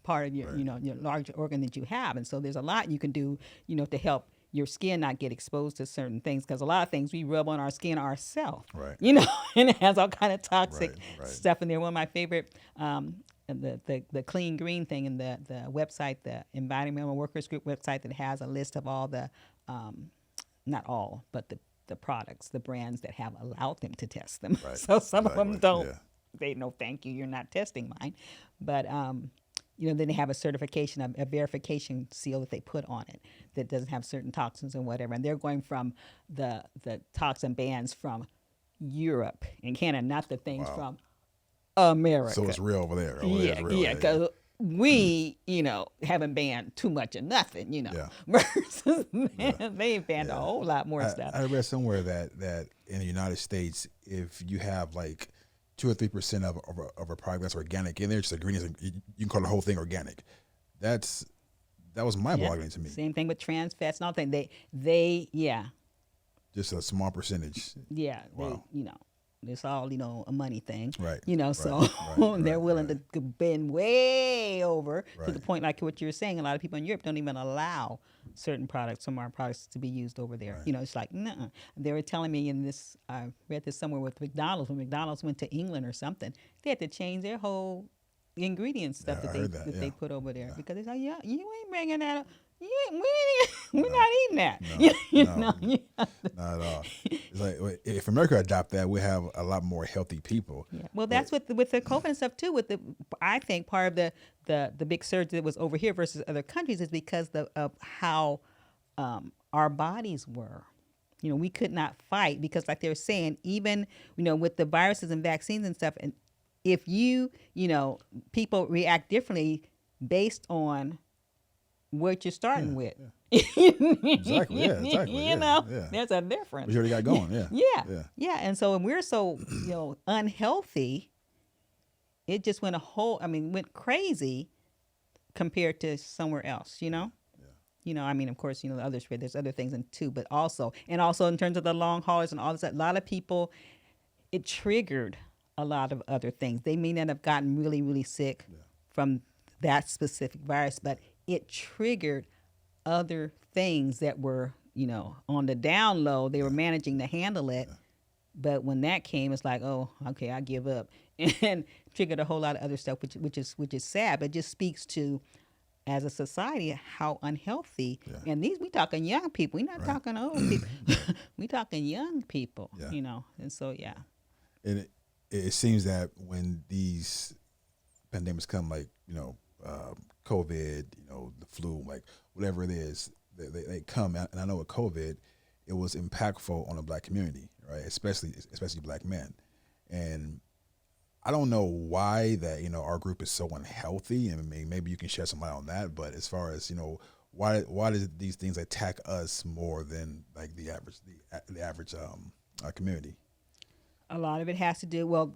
part of your, you know, your large organ that you have. And so there's a lot you can do, you know, to help your skin not get exposed to certain things, because a lot of things we rub on our skin ourselves, you know, and it has all kind of toxic stuff in there. One of my favorite, the Clean Green thing, and the website, the Environmental Workers Group website, that has a list of all the, not all, but the products, the brands that have allowed them to test them. So some of them don't. They no, thank you, you're not testing mine. But you know, then they have a certification, a verification seal that they put on it that doesn't have certain toxins and whatever. And they're going from the toxin bans from Europe and Canada, not the things from America. So it's real over there. Because we, you know, haven't banned too much of nothing, you know, versus they've banned a whole lot more stuff. I read somewhere that in the United States, if you have like 2 or 3% of a product that's organic in there, just ingredients. You can call the whole thing organic. That was mind-boggling to me. Same thing with trans fats and all things. They Just a small percentage. Yeah, Wow. It's all, a money thing. Right. So they're willing right. to bend way over to Right. the point, like what you were saying, a lot of people in Europe don't even allow certain products, some of our products, to be used over there. Right. It's like, nuh-uh. They were telling me I read this somewhere with McDonald's, when McDonald's went to England or something, they had to change their whole ingredient stuff Yeah, that they put over there, Yeah. because they said, you ain't bringing that up. We're not eating that. No. Not at all. It's like, if America adopt that, we have a lot more healthy people. Yeah. Well, that's with the COVID and stuff too. I think part of the big surge that was over here versus other countries is because of how our bodies were. We could not fight because, like they were saying, even with the viruses and vaccines and stuff, and if people react differently based on what you're starting with. Exactly. Yeah. Exactly. There's a difference. But you already got going. Yeah. Yeah. And so when we're so unhealthy, it just went went crazy compared to somewhere else. Of course, the others, there's other things in too, but also in terms of the long haulers and all this, a lot of people, it triggered a lot of other things. They may not have gotten really, really sick from that specific virus, but it triggered other things that were, on the down low. They were managing to handle it. But when that came, it's like, oh, okay, I give up, and triggered a whole lot of other stuff, which is sad, but it just speaks to, as a society, how unhealthy. Yeah. And we talking young people. We're not talking old people. We talking young people. And so And it seems that when these pandemics come, like COVID, the flu, like whatever it is, they come. And I know with COVID, it was impactful on the Black community, right? Especially Black men. And I don't know why that, our group is so unhealthy, and maybe you can shed some light on that. But as far as, why do these things attack us more than like the average community? A lot of it has to do,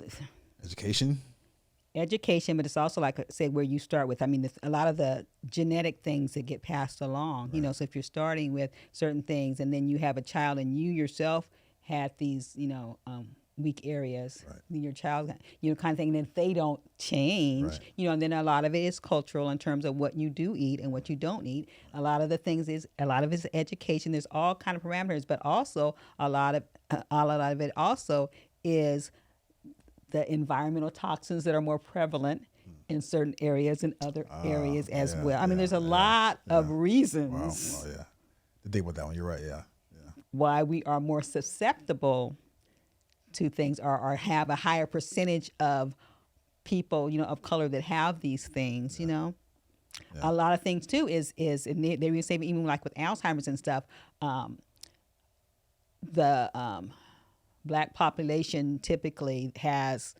education, but it's also, like I said, where you start with. A lot of the genetic things that get passed along, right. So if you're starting with certain things and then you have a child and you yourself had these, weak areas, right. Your child, kind of thing, and if they don't change, right. And then a lot of it is cultural in terms of what you do eat and what you don't eat. A lot of it is education. There's all kind of parameters, but also a lot of it also is the environmental toxins that are more prevalent in certain areas and other areas as well. There's a lot of reasons. Wow. Yeah. To think about that one, you're right. Yeah. Why we are more susceptible to things, or have a higher percentage of people, of color that have these things. A lot of things too is and they even say, even like with Alzheimer's and stuff, the Black population typically has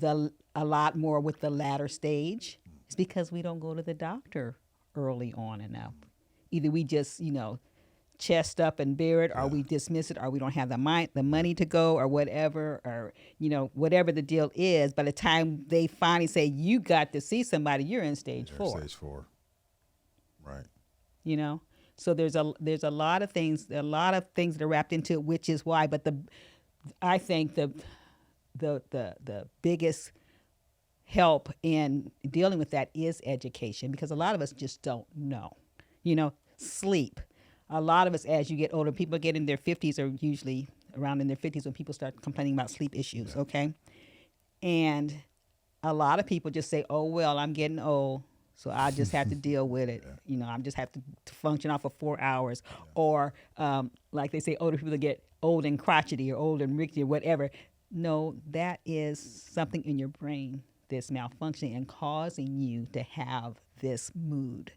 a lot more with the latter stage. It's because we don't go to the doctor early on enough. Either we just, chest up and bear it, or we dismiss it, or we don't have the money to go, or whatever, or whatever the deal is. By the time they finally say you got to see somebody, you're in stage 4. Stage 4, right? So there's a lot of things that are wrapped into it, which is why. But I think the biggest help in dealing with that is education, because a lot of us just don't know. Sleep. A lot of us, as you get older, people get in their 50s, or usually around in their 50s when people start complaining about sleep issues. Yeah. Okay, and a lot of people just say, "Oh well, I'm getting old, so I just have to deal with it. I just have to function off of 4 hours." Yeah. Or like they say, older people get old and crotchety, or old and rickety, or whatever. No, that is something in your brain that's malfunctioning and causing you to have this mood.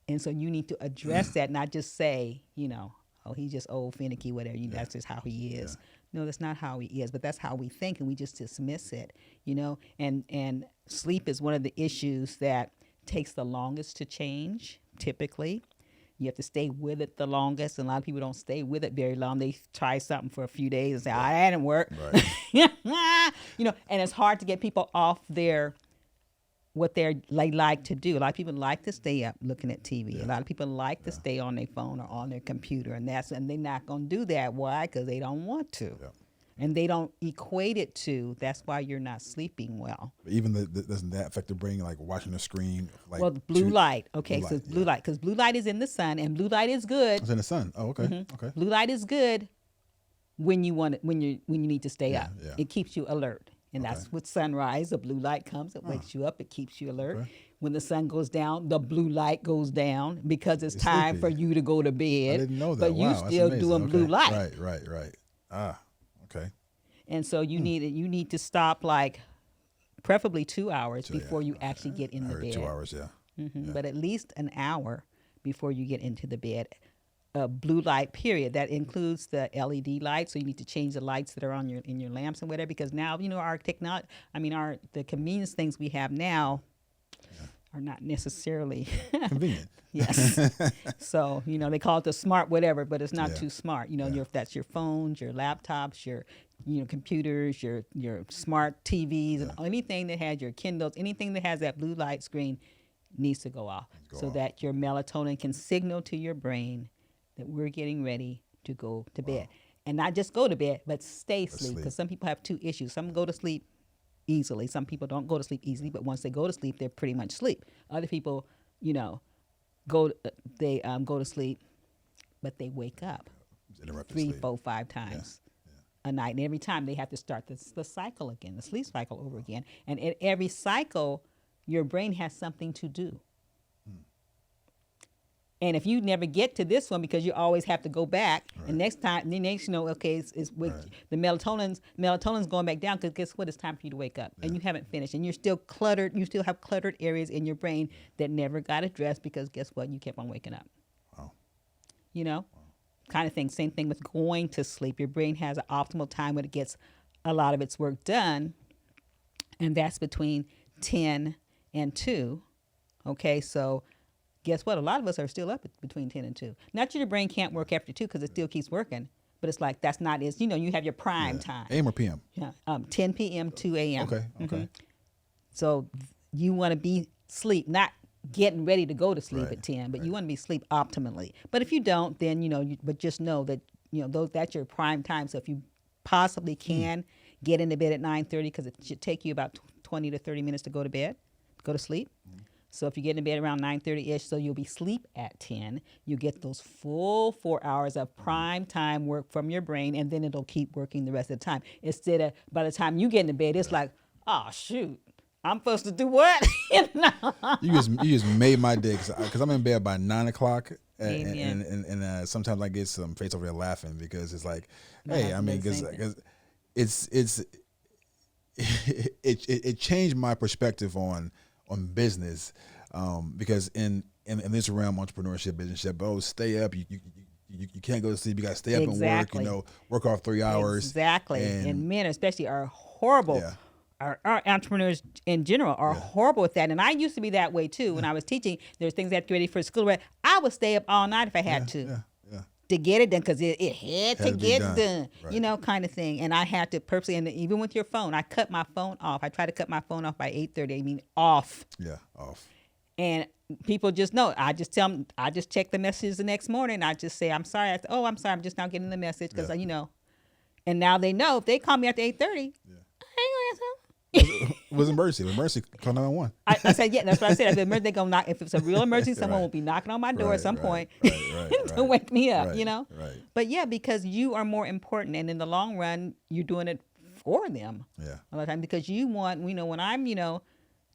And so you need to address that, not just say, oh, he's just old, finicky, whatever. That's just how he is. Yeah. No, that's not how he is, but that's how we think, and we just dismiss it, And sleep is one of the issues that takes the longest to change, typically. You have to stay with it the longest, and a lot of people don't stay with it very long. They try something for a few days and say, "Oh, that didn't work." Right. You know, and it's hard to get people off their what they like to do. A lot of people like to stay up looking at TV. A lot of people like to stay on their phone or on their computer, and they're not going to do that. Why? Because they don't want to. Yeah. And they don't equate it to, that's why you're not sleeping well. But even doesn't that affect the brain, like watching the screen? Like Well, blue light. Okay, so blue light, because blue light is in the sun, and blue light is good. It's in the sun. Oh, okay. Okay. Blue light is good when you want it, when you need to stay up. Yeah. It keeps you alert, and that's with sunrise. The blue light comes, it wakes you up, it keeps you alert. Okay. When the sun goes down, the blue light goes down because it's time for you to go to bed. I didn't know that. But Wow, you that's still amazing. doing blue light. Right. Ah, okay. And so you need to stop, like, preferably 2 hours before you actually get in I the heard bed. 2 hours, yeah. But at least an hour before you get into the bed. Blue light period. That includes the LED lights, so you need to change the lights that are on in your lamps and whatever, because now, you know, our technology, the convenience things we have now are not necessarily Convenient. Yes. So, you know, they call it the smart whatever, but it's not too smart. You know, if that's your phones, your laptops, your computers, your smart TVs, and anything that has your Kindles, anything that has that blue light screen needs to go off that your melatonin can signal to your brain that we're getting ready to go to bed. And not just go to bed, but stay asleep, because some people have two issues. Some go to sleep easily. Some people don't go to sleep easily, but once they go to sleep, they're pretty much asleep. Other people, you know, go to sleep, but they wake up 3, 4, 5 times a night. And every time they have to start the cycle again, the sleep cycle over again. And at every cycle, your brain has something to do. And if you never get to this one, because you always have to go back, and next you know, okay, it's with the melatonin's going back down, because guess what? It's time for you to wake up, and you haven't finished, and you're still cluttered. You still have cluttered areas in your brain that never got addressed, because guess what? You kept on waking up. Wow. You know, kind of thing. Same thing with going to sleep. Your brain has an optimal time when it gets a lot of its work done, and that's between 10 and 2. Okay, so guess what? A lot of us are still up between 10 and 2. Not that your brain can't work after 2, because it still keeps working, but it's like that's not as, you know, you have your prime time. AM or PM? Yeah, 10 p.m. 2 a.m. Okay. So you want to be sleep, not getting ready to go to sleep at 10, but you want to be sleep optimally. But if you don't, then, you know, but just know that, you know, that's your prime time. So if you possibly can get into bed at 9:30, because it should take you about 20 to 30 minutes to go to sleep. So if you get in bed around 9:30-ish, so you'll be asleep at 10, you get those full 4 hours of prime time work from your brain, and then it'll keep working the rest of the time. Instead of, by the time you get into bed, it's like, oh, shoot, I'm supposed to do what? You just made my day, because I'm in bed by 9 o'clock, and sometimes I get some face over there laughing, because it's like, hey, I mean, because it changed my perspective on business, because in this realm, entrepreneurship, business, stay up. You can't go to sleep. You got to stay up and work. You know, work off 3 hours. Exactly. And men, especially, are horrible. Yeah. Our entrepreneurs in general are horrible with that. And I used to be that way too. When I was teaching, there's things I had to get ready for school. I would stay up all night if I had to get it done, because it had to get done. You know, kind of thing. And I had to purposely, and even with your phone, I cut my phone off. I try to cut my phone off by 8:30. I mean, off. Yeah, off. And people just know. I just tell them, I just check the messages the next morning. I just say, I'm sorry. I say, oh, I'm sorry. I'm just now getting the message, because, you know. And now they know if they call me after 8:30, I ain't going to answer. It was emergency. Emergency, call 911. I said, yeah, that's what I said. If emergency, they gonna knock. If it's a real emergency, someone will be knocking on my door at some point to wake me up. You know. Right. But yeah, because you are more important, and in the long run, you're doing it for them. Yeah. A lot of time, because you want, you know, when I'm, you know,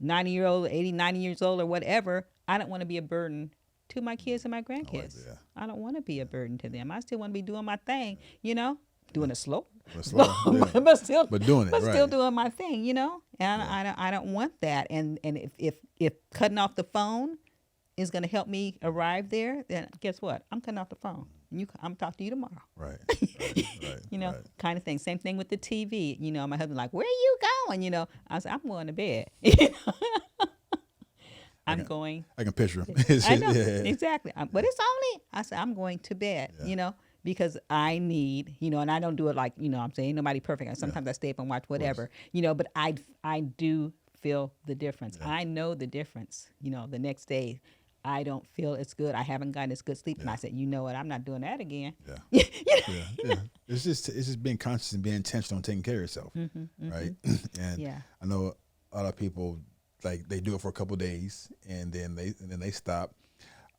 90 years old or whatever, I don't want to be a burden to my kids and my grandkids. I don't want to be a burden to them. I still want to be doing my thing. You know. Doing it slow, but still doing it, still doing my thing, you know. And I don't want that. And if cutting off the phone is going to help me arrive there, then guess what? I'm cutting off the phone. I'm talking to you tomorrow. Right. You know, kind of thing. Same thing with the TV. You know, my husband's like, "Where are you going?" You know, I said, "I'm going to bed." I'm going. I can picture him. I know, exactly. But it's only, I said, I'm going to bed, because I need, and I don't do it like, I'm saying ain't nobody perfect. Sometimes I stay up and watch whatever, but I do feel the difference. Yeah. I know the difference, the next day. I don't feel it's good. I haven't gotten as good sleep. Yeah. And I said, you know what? I'm not doing that again. Yeah. Yeah. It's just being conscious and being intentional on taking care of yourself. Right. And I know a lot of people, like, they do it for a couple of days and then they stop.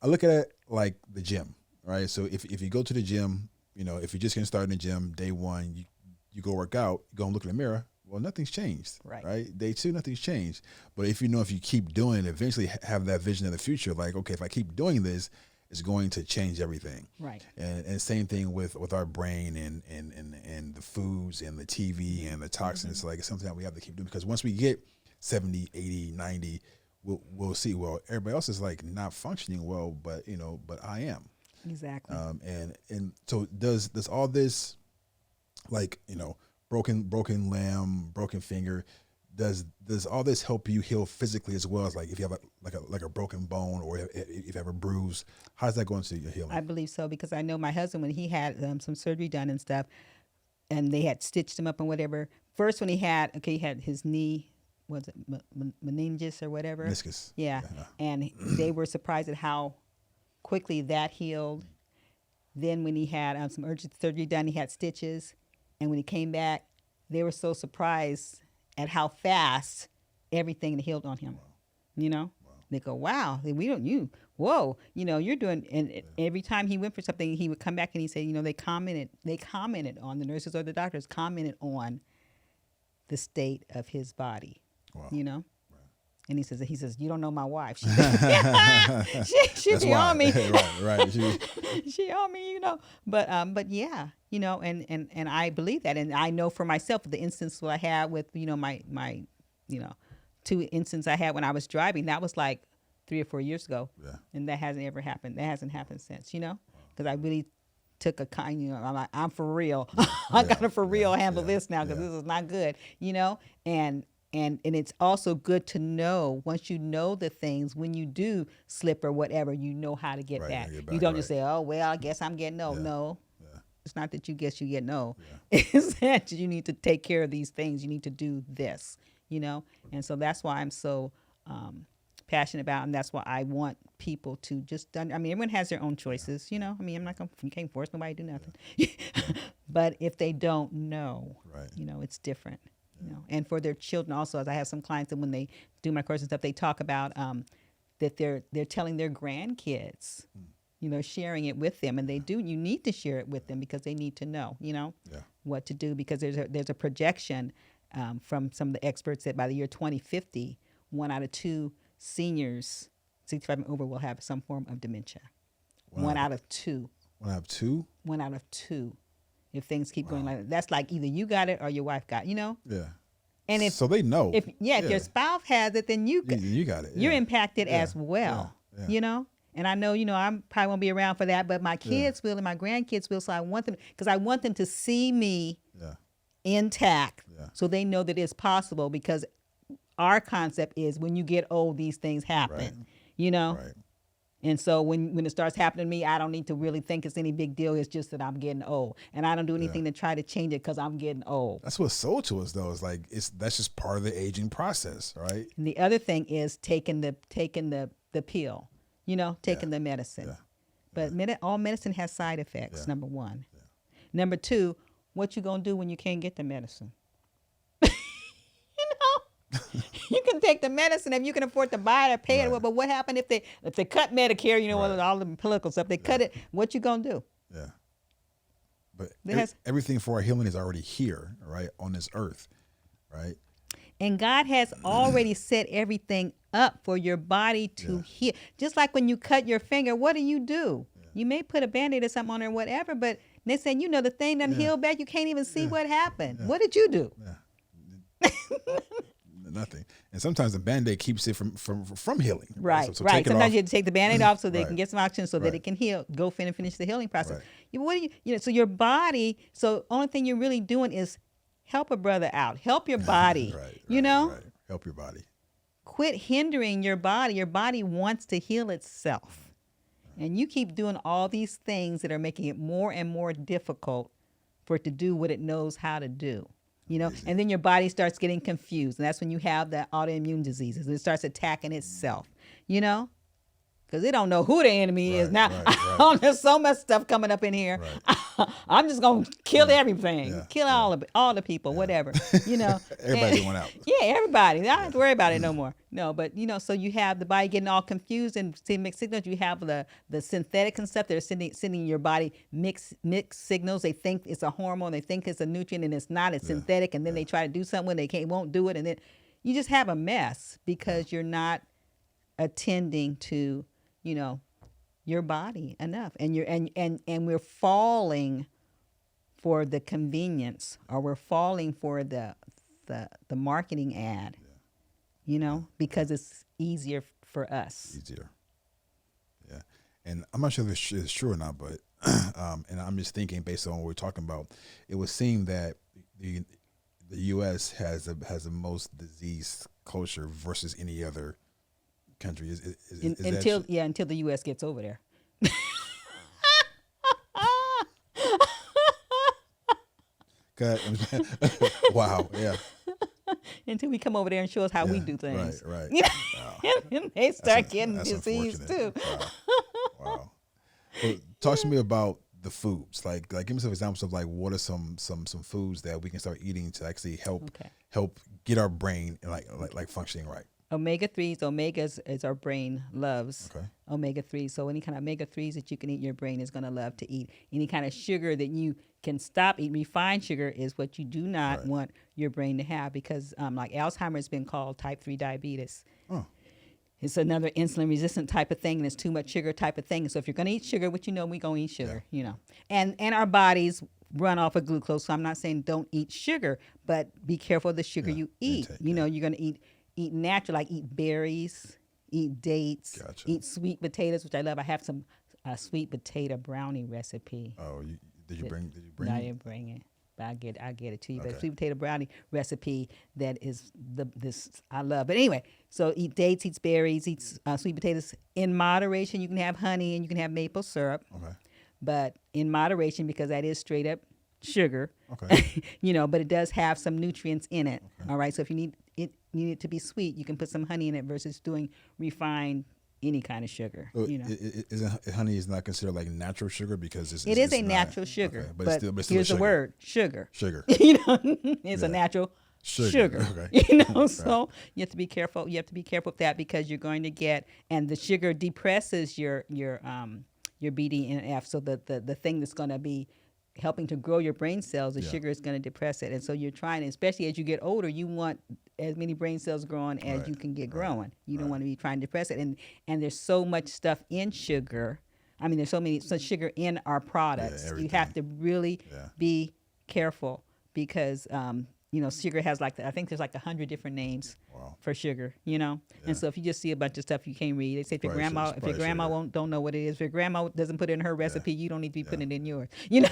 I look at it like the gym, right? So if you go to the gym, if you're just going to start in the gym, day one, you go work out, you go and look in the mirror. Well, nothing's changed, right? Day two, nothing's changed. But if you keep doing it, eventually have that vision of the future, like, okay, if I keep doing this, it's going to change everything. Right. And same thing with our brain and the foods and the TV and the toxins. Mm-hmm. Like, it's something that we have to keep doing, because once we get 70, 80, 90, we'll see, well, everybody else is like not functioning well, but I am. Exactly. And so does all this, like, broken limb, broken finger, does all this help you heal physically as well as, like, if you have a broken bone or if you have a bruise, how does that go into your healing? I believe so, because I know my husband, when he had some surgery done and stuff, and they had stitched him up and whatever. First, when he had his knee, was it meninges or whatever? Meniscus. Yeah. And they were surprised at how quickly that healed. Then when he had some urgent surgery done, he had stitches. And when he came back, they were so surprised at how fast everything healed on him. Wow. They go, wow, whoa, you're doing, and every time he went for something, he would come back and he said, they commented on, the nurses or the doctors commented on the state of his body, wow. Right. And he says, you don't know my wife. She be on me. right. She on me, But yeah, and I believe that, and I know for myself the instance that I had with my 2 instances I had when I was driving. That was like 3 or 4 years ago, and that hasn't ever happened. That hasn't happened since, because I really took a kind. I'm like, I'm for real. I gotta for real handle this now, because this is not good, And it's also good to know, once you know the things, when you do slip or whatever, you know how to get back. You don't just say, oh, well, I guess I'm getting old. No, it's not that you guess you get no. It's that you need to take care of these things. You need to do this, And so that's why I'm so passionate about, and that's why I want people to just, everyone has their own choices, I'm not going to, you can't force nobody to do nothing. But if they don't know, it's different. And for their children also, as I have some clients that when they do my course and stuff, they talk about that they're telling their grandkids, sharing it with them, and you need to share it with them, because they need to know, what to do, because there's a projection from some of the experts that by the year 2050, 1 out of 2 seniors 65 and over will have some form of dementia. Wow. 1 out of 2. 1 out of 2? 1 out of 2. If things keep going like that, that's like either you got it or your wife got it, Yeah. And so they know. If your spouse has it, then you got it. You're impacted as well, And I know, I probably won't be around for that, but my kids will and my grandkids will. So I want them to see me intact, so they know that it's possible. Because our concept is, when you get old, these things happen, Right. And so when it starts happening to me, I don't need to really think it's any big deal. It's just that I'm getting old, and I don't do anything to try to change it because I'm getting old. That's what's sold to us, though. It's like that's just part of the aging process, right? And the other thing is taking the pill, taking the medicine. Yeah. But all medicine has side effects. Number 1. Yeah. Number 2, what you gonna do when you can't get the medicine? You can take the medicine if you can afford to buy it or pay it. But what happened if they cut Medicare? All the political stuff. They cut it. What you gonna do? Yeah. But everything for our healing is already here, right, on this earth, right? And God has already set everything up for your body to heal. Just like when you cut your finger, what do? Yeah. You may put a Band-Aid or something on it or whatever, but they're saying, the thing doesn't heal back. You can't even see what happened. Yeah. What did you do? Yeah. Nothing. And sometimes the Band-Aid keeps it from healing. Right. So Sometimes you have to take the Band-Aid off so they can get some oxygen so that it can heal. Go finish the healing process. Right. So your body, so only thing you're really doing is help a brother out. Help your body. Right. Help your body. quit hindering your body. Your body wants to heal itself. And you keep doing all these things that are making it more and more difficult for it to do what it knows how to do. You know, and then your body starts getting confused. And that's when you have the autoimmune diseases. It starts attacking itself, you know, because it don't know who the enemy is. Now, there's so much stuff coming up in here. I'm just going to kill everything, kill all the people, whatever, you know. Everybody's going out. Yeah, everybody. I don't have to worry about it no more. No, but, you know, so you have the body getting all confused and sending mixed signals. You have the synthetic and stuff that are sending your body mixed signals. They think it's a hormone. They think it's a nutrient, and it's not. It's synthetic, and then they try to do something when they won't do it. And then you just have a mess because you're not attending to, you know, your body enough. And we're falling for the convenience, or we're falling for the marketing ad. You know, because it's easier for us. Easier. Yeah. And I'm not sure if it's true or not, but, and I'm just thinking based on what we're talking about, it would seem that the U.S. has the most disease culture versus any other country. Until the U.S. gets over there. Wow. Yeah. Until we come over there and show us how we do things. Right. Wow. And they start getting disease too. Wow. Well, talk to me about the foods. Like give me some examples of like what are some foods that we can start eating to actually help get our brain like functioning right. Omega-3s. Omegas is our brain loves. Okay. Omega-3. So any kind of omega-3s that you can eat, your brain is going to love to eat. Any kind of sugar that you can stop eating. Refined sugar is what you do not want your brain to have, because like Alzheimer's has been called type 3 diabetes. Oh. It's another insulin resistant type of thing, and it's too much sugar type of thing. So if you're going to eat sugar, what you know, we're going to eat sugar, you know. And our bodies run off of glucose. So I'm not saying don't eat sugar, but be careful of the sugar you eat. You know, you're going to eat natural, like eat berries, eat dates, eat sweet potatoes, which I love. I have some sweet potato brownie recipe. Oh, did you bring No, I didn't bring it, but I get it to you. But sweet potato brownie recipe that is this I love. But anyway, so eat dates, eat berries, eat sweet potatoes in moderation. You can have honey and you can have maple syrup. Okay. But in moderation, because that is straight up sugar. Okay. You know, but it does have some nutrients in it. Okay. All right. So if you need it to be sweet, you can put some honey in it versus doing refined any kind of sugar. So you know, honey is not considered like natural sugar because it's a natural sugar. Okay, but it's still here's the word sugar. Sugar. You know, it's a natural sugar. Okay. You know, so you have to be careful. You have to be careful with that, because you're going to get, and the sugar depresses your BDNF. So the thing that's going to be helping to grow your brain cells, the sugar is going to depress it. And so you're trying, especially as you get older, you want as many brain cells growing as you can get growing. You don't want to be trying to depress it. And there's so much stuff in sugar. I mean, there's so sugar in our products. You have to really be careful, because you know, sugar has I think there's like 100 different names for sugar, you know? Yeah. And so if you just see a bunch of stuff you can't read, they say if your grandma don't know what it is, if your grandma doesn't put it in her recipe, you don't need to be putting it in yours, you know?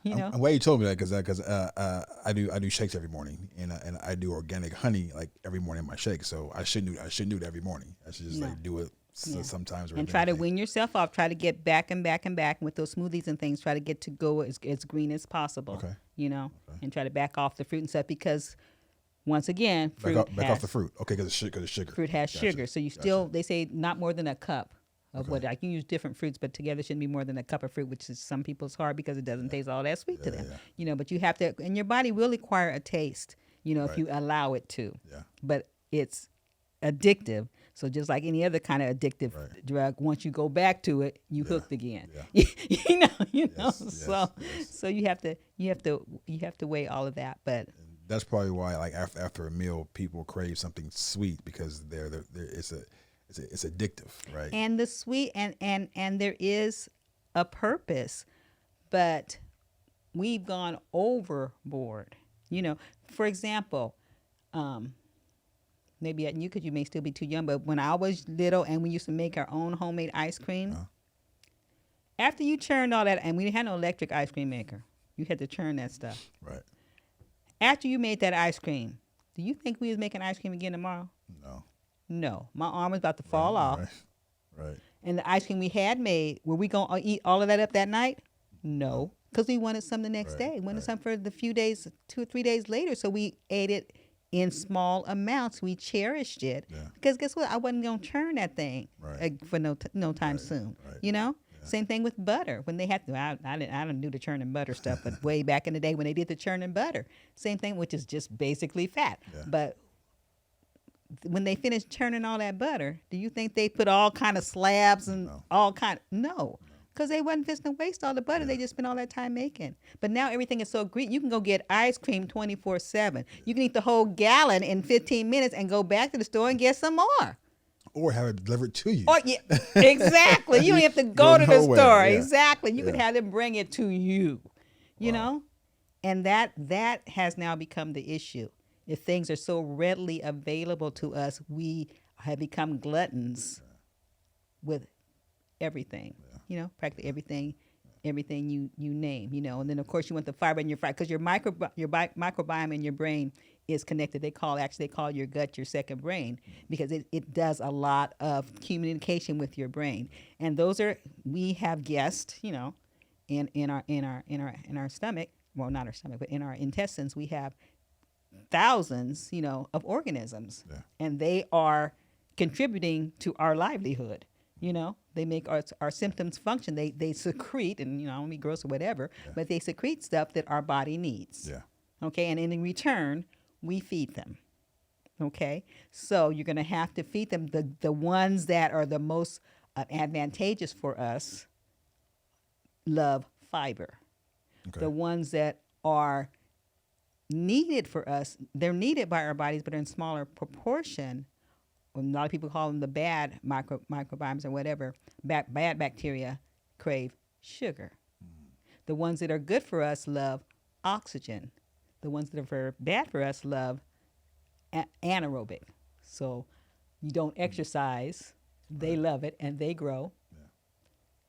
You know? I'm glad you told me that, because I do shakes every morning, and I do organic honey like every morning in my shake. So I shouldn't do it every morning. I should just like do it sometimes. And try to wean yourself off. Try to get back and back and back with those smoothies and things. Try to get to go as green as possible. Okay. You know, and try to back off the fruit and stuff, because once again, back off the fruit. Okay, because it's sugar. Fruit has sugar, so you still they say not more than a cup of what I can use different fruits, but together shouldn't be more than a cup of fruit, which is some people's hard because it doesn't taste all that sweet to them. Yeah. You know, but you have to, and your body will acquire a taste. You know, if you allow it to. Yeah. But it's addictive. So just like any other kind of addictive drug, once you go back to it, you hooked again. Yeah. you know. So you have to weigh all of that. But that's probably why, like after a meal, people crave something sweet, because it's addictive, right? And the sweet and there is a purpose, but we've gone overboard. You know, for example, maybe you, because you may still be too young, but when I was little and we used to make our own homemade ice cream, after you churned all that, and we had no electric ice cream maker, you had to churn that stuff. Right. After you made that ice cream, do you think we was making ice cream again tomorrow? No. No, my arm was about to fall off. Right. And the ice cream we had made, were we going to eat all of that up that night? No, because we wanted some the next day. We wanted some for the few days, 2 or 3 days later. So we ate it in small amounts. We cherished it. Yeah. Because guess what? I wasn't going to churn that thing for no time soon. Right. You know? Yeah. Same thing with butter. When they had to, I didn't do the churning butter stuff, but way back in the day when they did the churning butter. Same thing, which is just basically fat. Yeah. But when they finished churning all that butter, do you think they put all kind of slabs and all kind? No, because they wasn't just to waste all the butter. Yeah. They just spent all that time making. But now everything is so green. You can go get ice cream 24/7. You can eat the whole gallon in 15 minutes and go back to the store and get some more. Or have it delivered to you. Or yeah, exactly. You don't have to go to the store. Yeah. Exactly. You can have them bring it to you. You know, and that has now become the issue. If things are so readily available to us, we have become gluttons with everything. Yeah. You know, practically everything you name. You know, and then of course you want the fiber in your fiber because your microbiome in your brain is connected. They call your gut your second brain because it does a lot of communication with your brain. And we have guessed, you know, in our stomach. Well, not our stomach, but in our intestines, we have thousands, you know, of organisms, and they are contributing to our livelihood. You know, they make our symptoms function. They secrete, and you know, I don't mean gross or whatever, but they secrete stuff that our body needs. Yeah. Okay, and in return, we feed them. Okay, so you're going to have to feed them the ones that are the most advantageous for us. Love fiber. Okay. The ones that are needed for us, they're needed by our bodies, but in smaller proportion. A lot of people call them the bad microbiomes or whatever. Bad bacteria crave sugar. The ones that are good for us love oxygen. The ones that are bad for us love anaerobic. So you don't exercise, they love it and they grow.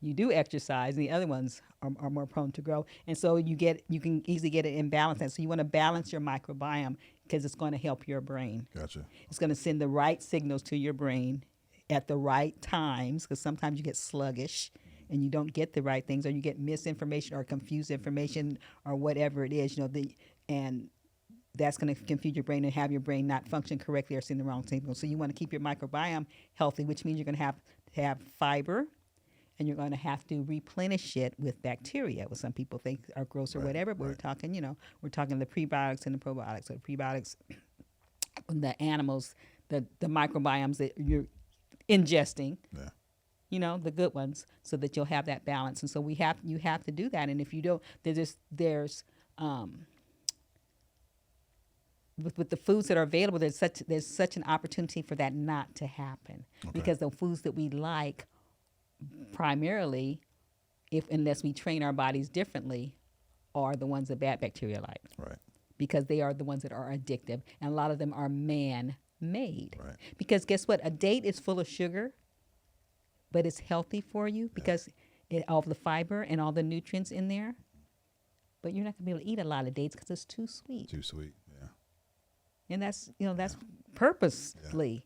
You do exercise, and the other ones are more prone to grow. And so you can easily get an imbalance. And so you want to balance your microbiome because it's going to help your brain. Gotcha. It's going to send the right signals to your brain at the right times because sometimes you get sluggish and you don't get the right things, or you get misinformation or confused information or whatever it is, you know, and that's going to confuse your brain and have your brain not function correctly or send the wrong signals. So you want to keep your microbiome healthy, which means you're going to have fiber. And you're going to have to replenish it with bacteria, what some people think are gross or whatever. But we're talking, you know, the prebiotics and the probiotics. So the prebiotics, the animals, the microbiomes that you're ingesting, you know, the good ones, so that you'll have that balance. And so you have to do that. And if you don't, there's with the foods that are available, there's such an opportunity for that not to happen because the foods that we like. Primarily, unless we train our bodies differently, are the ones that bad bacteria like. Right. Because they are the ones that are addictive, and a lot of them are man-made. Right. Because guess what? A date is full of sugar, but it's healthy for you because all the fiber and all the nutrients in there. But you're not gonna be able to eat a lot of dates because it's too sweet. Too sweet, yeah. And that's purposely.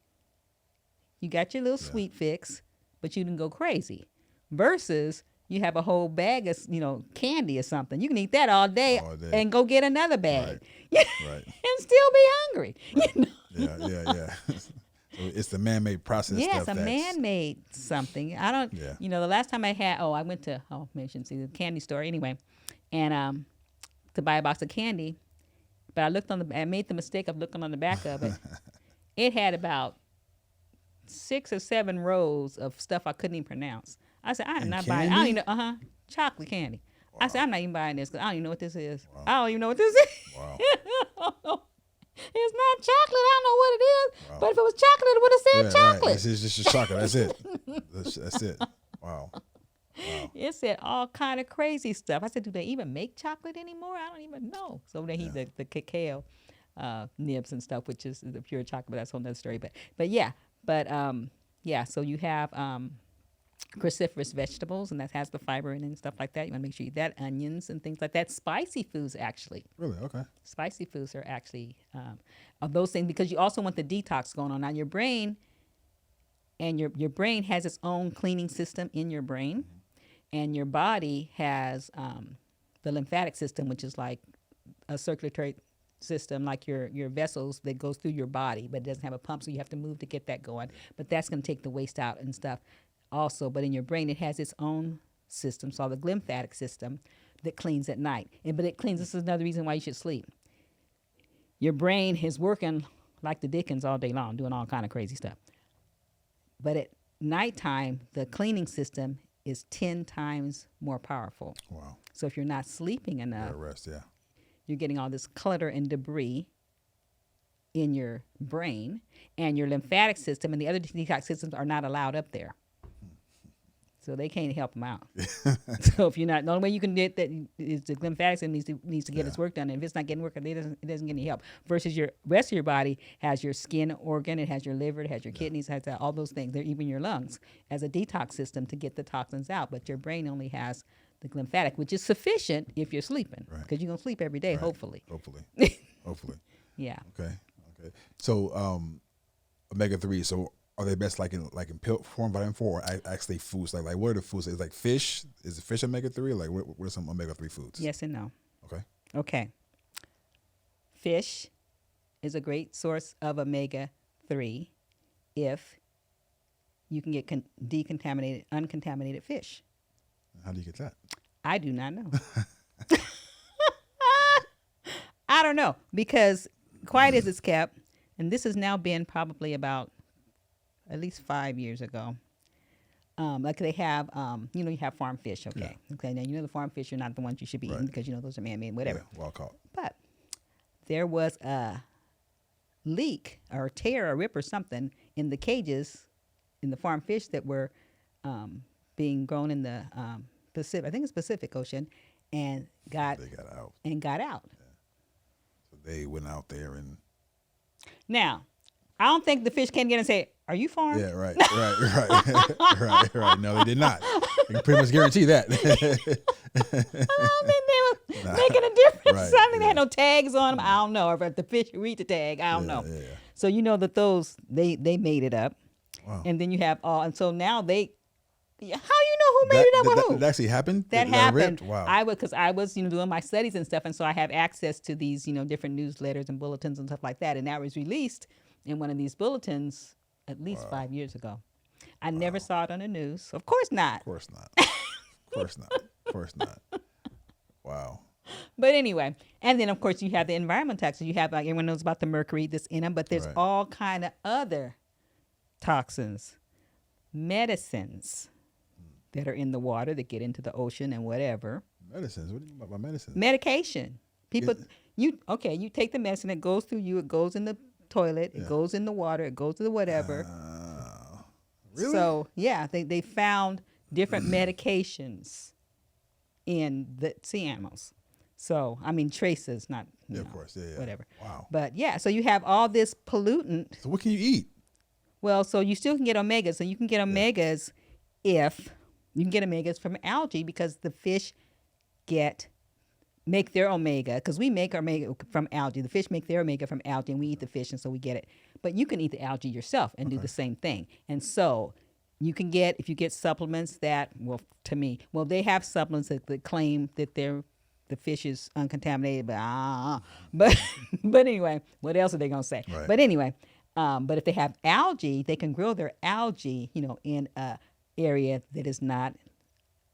You got your little sweet fix. But you didn't go crazy. Versus you have a whole bag of, you know, candy or something. You can eat that all day. And go get another bag. Right. And still be hungry. Right. You know? Yeah. So it's the man-made process. Yeah, it's a man-made something. I don't, you know, the last time I went to, maybe I shouldn't say the candy store anyway, and to buy a box of candy. But I made the mistake of looking on the back of it. It had about 6 or 7 rows of stuff I couldn't even pronounce. I said, I am not buying. I don't even know. Chocolate candy. Wow. I said, I'm not even buying this because I don't even know what this is. Wow. I don't even know what this is. Wow. It's not chocolate. I don't know what it is. Wow. But if it was chocolate, it would have said chocolate. Right. It's just chocolate. That's it. That's it. Wow. It said all kind of crazy stuff. I said, do they even make chocolate anymore? I don't even know. So they eat the cacao nibs and stuff, which is the pure chocolate. But that's a whole nother story. But yeah. But, so you have cruciferous vegetables, and that has the fiber in it and stuff like that. You want to make sure you eat that, onions and things like that. Spicy foods, actually. Really? Okay. Spicy foods are actually of those things because you also want the detox going on. Now, your brain And your brain has its own cleaning system in your brain, and your body has the lymphatic system, which is like a circulatory system, like your vessels that goes through your body, but it doesn't have a pump, so you have to move to get that going. But that's going to take the waste out and stuff also. But in your brain, it has its own system, so the lymphatic system that cleans at night. But it cleans. This is another reason why you should sleep. Your brain is working like the Dickens all day long, doing all kind of crazy stuff. But at nighttime, the cleaning system is 10 times more powerful. Wow. So if you're not sleeping enough, Rest, yeah. you're getting all this clutter and debris in your brain, and your lymphatic system and the other detox systems are not allowed up there. So they can't help them out. So if you're not, the only way you can get that is the lymphatic system needs to get its work done. And if it's not getting work done, it doesn't get any help. Versus your rest of your body has your skin organ, it has your liver, it has your kidneys, it has all those things. They're even your lungs as a detox system to get the toxins out. But your brain only has the lymphatic, which is sufficient if you're sleeping, because you're gonna sleep every day, hopefully. Hopefully. Yeah. Okay. So omega-3. So are they best like in pill form, vitamin 4, or actually foods? Like what are the foods? Is like fish? Is it fish omega-3? Like what are some omega-3 foods? Yes and no. Okay. Fish is a great source of omega-3 if you can get uncontaminated fish. How do you get that? I do not know. I don't know, because quiet as it's kept, and this has now been probably about at least 5 years ago. Like they have, you have farm fish, okay? Yeah. Okay, now the farm fish are not the ones you should be eating, because those are man-made, whatever. Yeah, wild caught. But there was a leak or a tear or rip or something in the cages in the farm fish that were being grown in the Pacific, I think it's Pacific Ocean, and got out. Yeah. So they went out there and. Now, I don't think the fish can get and say, "Are you farm?" Yeah, right. No, they did not. I can pretty much guarantee that. I don't think they were making a difference. Right, I think they had no tags on them. I don't know. Or if the fish read the tag, I don't know. Yeah. So that those they made it up. Wow. And then you have and so now they. How you know who made it up with who? That actually happened? That happened. Wow. Because I was doing my studies and stuff, and so I have access to these different newsletters and bulletins and stuff like that, and that was released in one of these bulletins at least 5 years ago. I never saw it on the news. Of course not. Of course not. Wow. But anyway, and then of course you have the environmental toxins. You have, like, everyone knows about the mercury that's in them, but there's all kind of other toxins, medicines that are in the water that get into the ocean and whatever. Medicines? What do you mean by medicines? Medication. People, you take the medicine, it goes through you, it goes in the toilet, it goes in the water, it goes to the whatever. Really? So yeah, they found different medications in the sea animals. So I mean traces, not of course, whatever. Wow. But yeah, so you have all this pollutant. So what can you eat? Well, so you still can get omegas. So you can get omegas if you can get omegas from algae, because the fish make their omega, because we make our omega from algae. The fish make their omega from algae, and we eat the fish, and so we get it. But you can eat the algae yourself and do the same thing. And so you can get, if you get supplements that, they have supplements that claim that the fish is uncontaminated, but anyway, what else are they gonna say? Right. But anyway, but if they have algae, they can grow their algae, in a area that is not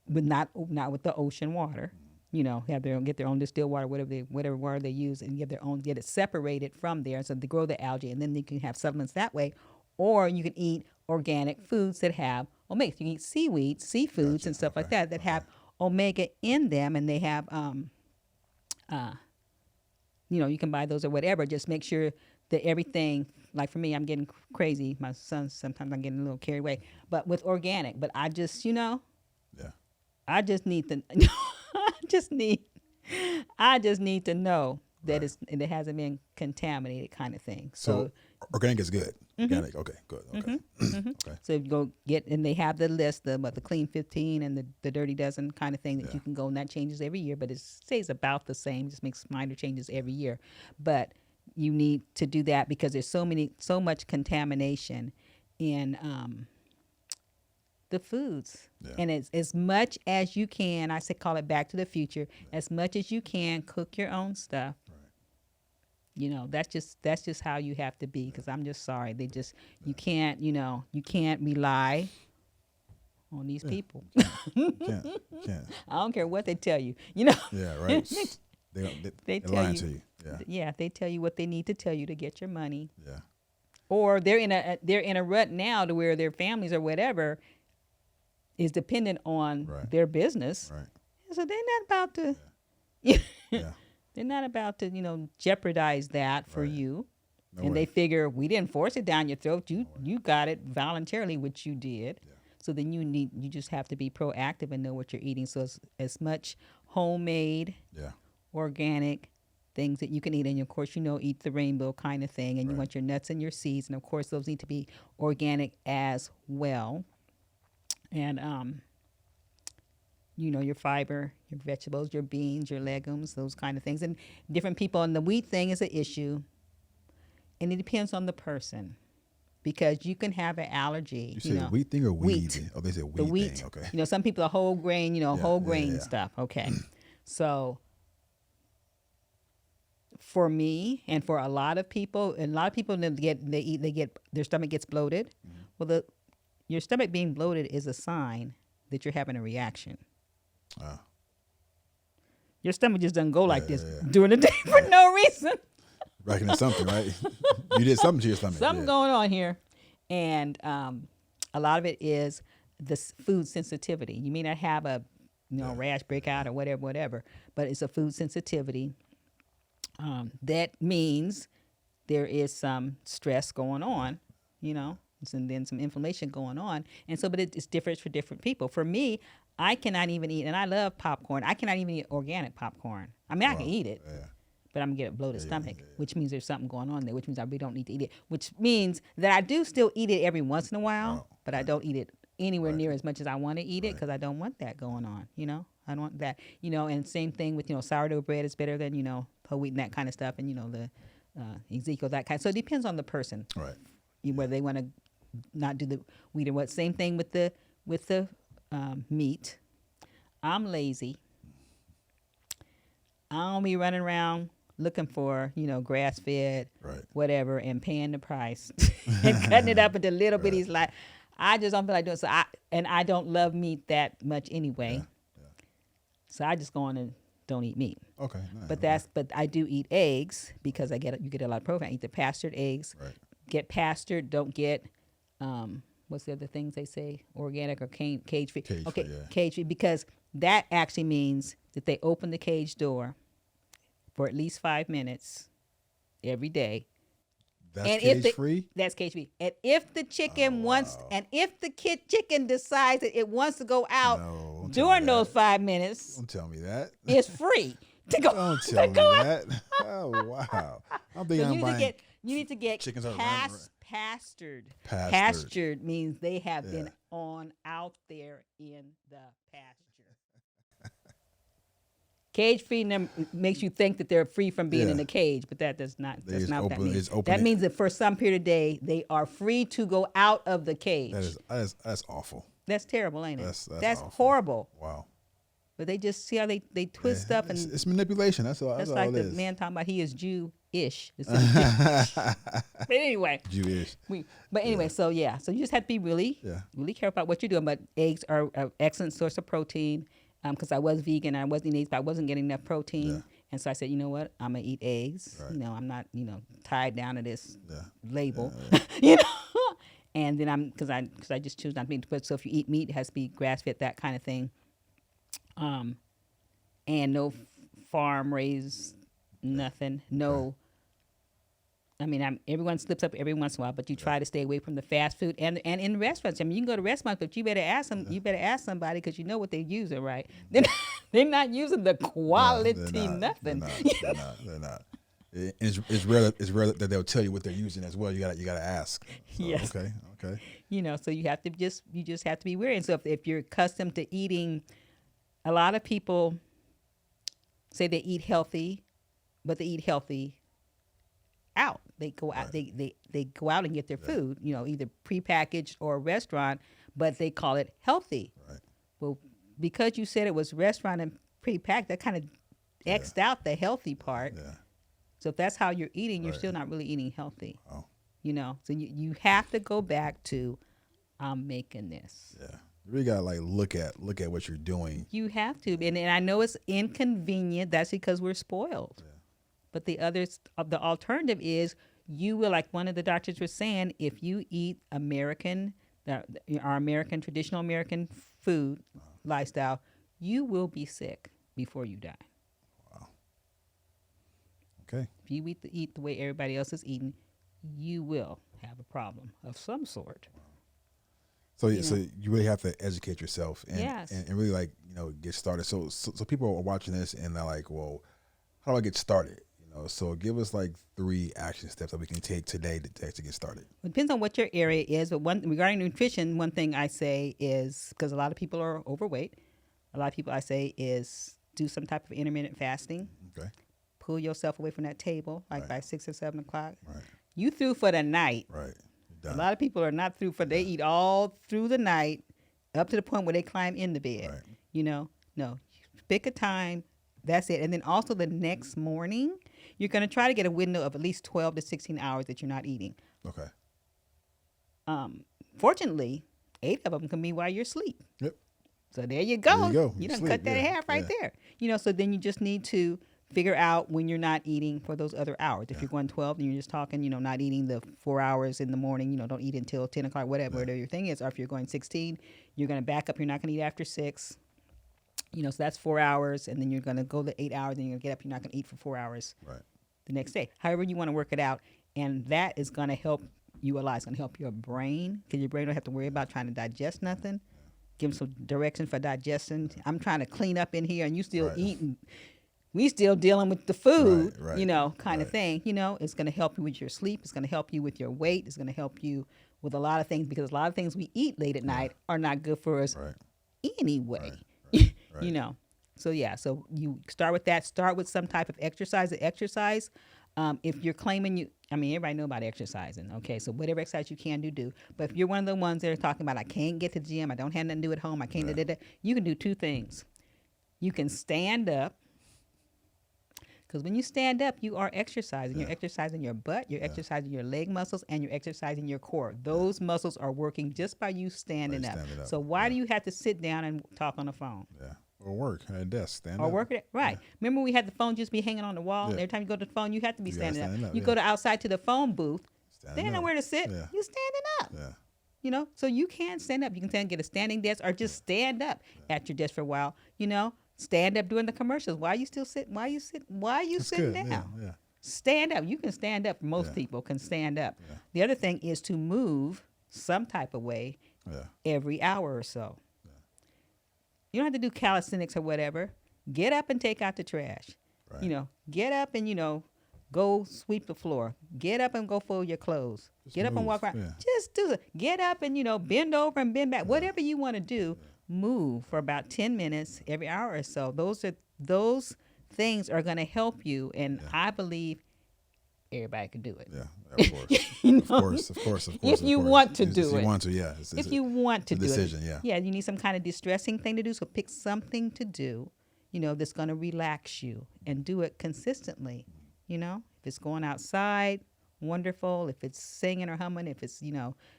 with the ocean water. Get their own distilled water, whatever water they use, and get it separated from there. So they grow the algae, and then you can have supplements that way, or you can eat organic foods that have omega. You can eat seaweed, seafoods, and stuff like that have omega in them, and they have, you can buy those or whatever. Just make sure that everything. Like for me, I'm getting crazy. My son, sometimes I'm getting a little carried away. But with organic, I just, I just need to. I just need to know that it hasn't been contaminated, kind of thing. So organic is good. Organic, okay, good. Okay. Okay. So you go and they have the list, the clean 15 and the dirty dozen kind of thing that you can go, and that changes every year, but it stays about the same. Just makes minor changes every year. But you need to do that because there's so much contamination in the foods. Yeah. And it's as much as you can, I say call it back to the future, as much as you can, cook your own stuff. Right. You know, that's just how you have to be, because I'm just sorry. You can't rely on these people. Can't. I don't care what they tell you. You know. Yeah, right. They're tell lying you. to you. Yeah. Yeah, they tell you what they need to tell you to get your money. Yeah. Or they're in a rut now to where their families or whatever is dependent on Right. their business. Right. So they're not about to Yeah. they're not about to, jeopardize that for Right. you. No And way. they figure we didn't force it down your throat. You got it voluntarily, which you did. Yeah. So then you just have to be proactive and know what you're eating. So it's as much homemade, Yeah. organic things that you can eat, and of course eat the rainbow kind of thing, and you Right. want your nuts and your seeds, and of course those need to be organic as well. And your fiber, your vegetables, your beans, your legumes, those kind of things. And different people, and the wheat thing is an issue, and it depends on the person, because you can have an allergy. You said wheat thing or weed? Wheat. Oh, they said wheat The wheat. thing. Okay. Some people are whole grain, whole grain yeah. stuff. Okay. So for me and for a lot of people, their stomach gets bloated. Mm-hmm. Well, your stomach being bloated is a sign that you're having a reaction. Your stomach just doesn't go like this during the day for no reason. Reckoning something, right? You did something to your stomach. Something going on here. And a lot of it is this food sensitivity. You may not have a rash breakout or whatever, but it's a food sensitivity. That means there is some stress going on, and then some inflammation going on. And so, but it's different for different people. For me, I cannot even eat, and I love popcorn. I cannot even eat organic popcorn. I mean, I can eat it, but I'm going to get a bloated stomach, which means there's something going on there, which means I really don't need to eat it, which means that I do still eat it every once in a while, but I don't eat it anywhere near as much as I want to eat it, because I don't want that going on, I don't want that, and same thing with, sourdough bread is better than, whole wheat and that kind of stuff, and, the Ezekiel, that kind. So it depends on the person, Right. Whether they want to not do the wheat or what. Same thing with the meat. I'm lazy. I don't be running around looking for, grass fed, whatever, and paying the price and cutting it up into little bitty slices. I just don't feel like doing so. I don't love meat that much anyway. So I just go on and don't eat meat. Okay. Nice. But I do eat eggs, because you get a lot of protein. I eat the pastured eggs. Right. Get pastured. Don't get what's the other things they say? Organic or cage free. Cage free, because that actually means that they open the cage door for at least 5 minutes every day. That's cage free? That's cage free. And if the chicken chicken decides that it wants to go out during those 5 minutes, don't tell me that. it's free to go. Don't tell me that. Oh, wow. I'm thinking I'm buying. You need to get chickens are pastured. Pastured. Pastured means they have been out there in the pasture. Cage free makes you think that they're free from being in the cage, but that's not what that means. That means that for some period of day they are free to go out of the cage. That's awful. That's terrible, ain't it? That's awful. Horrible. Wow. But they just see how they twist stuff, and it's manipulation. That's all. That's all like it the is. man talking about he is Jew-ish. But anyway, Jewish. So you just have to be really careful about what you're doing. But eggs are an excellent source of protein. Because I was vegan, I wasn't eating eggs, but I wasn't getting enough protein, and so I said, you know what, I'm gonna eat eggs. Right. I'm not, tied down to this label, Yeah. And then because I just choose not to be. But so if you eat meat, it has to be grass fed, that kind of thing. And no farm raised nothing. No. I mean, everyone slips up every once in a while, but you try to stay away from the fast food and in restaurants. I mean, you can go to restaurants, but you better ask them. You better ask somebody, because you know what they're using, right? They're not using the quality nothing. They're not. It's rare that they'll tell you what they're using as well. You gotta ask. So, yes. Okay. So you just have to be wary. And so if you're accustomed to eating, a lot of people say they eat healthy, but they eat healthy out. They go out. They go out and get their food, either prepackaged or a restaurant. but they call it healthy. Right. Well, because you said it was restaurant and pre-packed, that kind of X'd out the healthy part. Yeah. So if that's how you're eating, you're Right. still not really eating healthy. Oh. You know, so you have to go back to, I'm making this. Yeah. You really gotta like look at what you're doing. You have to, and I know it's inconvenient. That's because we're spoiled. Yeah. But the alternative is you will, like one of the doctors was saying, if you eat our American traditional American food lifestyle, you will be sick before you die. Wow. Okay. If you eat the way everybody else is eating, you will have a problem of some sort. So you really have to educate yourself and, Yes. and really like, get started. So people are watching this and they're like, well, how do I get started? So give us like 3 action steps that we can take today to get started. It depends on what your area is, but regarding nutrition, one thing I say is, because a lot of people are overweight, a lot of people I say is do some type of intermittent fasting. Okay. Pull yourself away from that table, like Right. by 6 or 7 o'clock. Right. You through for the night. Right. A lot of people are not through they eat all through the night up to the point where they climb in the bed. Right. No, pick a time. That's it. And then also the next morning, you're going to try to get a window of at least 12 to 16 hours that you're not eating. Okay. Fortunately, 8 of them can be while you're asleep. Yep. So there you go. There you go. You done Sleep, cut that in yeah, half right yeah. there. So then you just need to figure out when you're not eating for those other hours. If you're going 12 and you're just talking, not eating the 4 hours in the morning, don't eat until 10 o'clock, whatever your thing is. Or if you're going 16, you're going to back up. You're not going to eat after 6. So that's 4 hours. And then you're going to go the 8 hours and you're going to get up. You're not going to eat for 4 hours the next day. However you want to work it out. And that is going to help you a lot. It's going to help your brain, because your brain don't have to worry about trying to digest nothing. Give them some direction for digestion. I'm trying to clean up in here and you still eating. We still dealing with the food, kind of thing. It's going to help you with your sleep. It's going to help you with your weight. It's going to help you with a lot of things, because a lot of things we eat late at night are not good for us anyway. Right. So you start with that. Start with some type of exercise. If you're claiming everybody know about exercising. Okay, so whatever exercise you can do. But if you're one of the ones that are talking about, I can't get to the gym, I don't have nothing to do at home, I can't you can do 2 things. You can stand up. Because when you stand up, you are exercising. You're exercising your butt, you're exercising your leg muscles, and you're exercising your core. Those muscles are working just by you standing up. So why do you have to sit down and talk on the phone? Yeah. Or work at a desk, stand or up. work it right. Remember we had the phone just be hanging on the wall. Every time you go to the phone, you have to be standing up. You go to outside to the phone booth, they ain't nowhere to sit. You're standing up. Yeah. So you can stand up. You can get a standing desk or just stand up at your desk for a while. Stand up during the commercials. Why you still sitting? Why you sitting down? Yeah. Stand up. You can stand up. Most people can stand up. Yeah. The other thing is to move some type of way every hour or so. Yeah. You don't have to do calisthenics or whatever. Get up and take out the trash. Right. Get up and, go sweep the floor. Get up and go fold your clothes. Get up and walk around. Yeah. Just do it. Get up and, bend over and bend back. Whatever you want to do. Move for about 10 minutes every hour or so. Those things are going to help you, and I believe everybody can do it. Yeah, of course. Of course. If you want to do it. If you want to, yeah. If you want to do it. Decision, yeah. Yeah, you need some kind of distressing thing to do, so pick something to do, that's going to relax you, and do it consistently. If it's going outside, wonderful. If it's singing or humming, if it's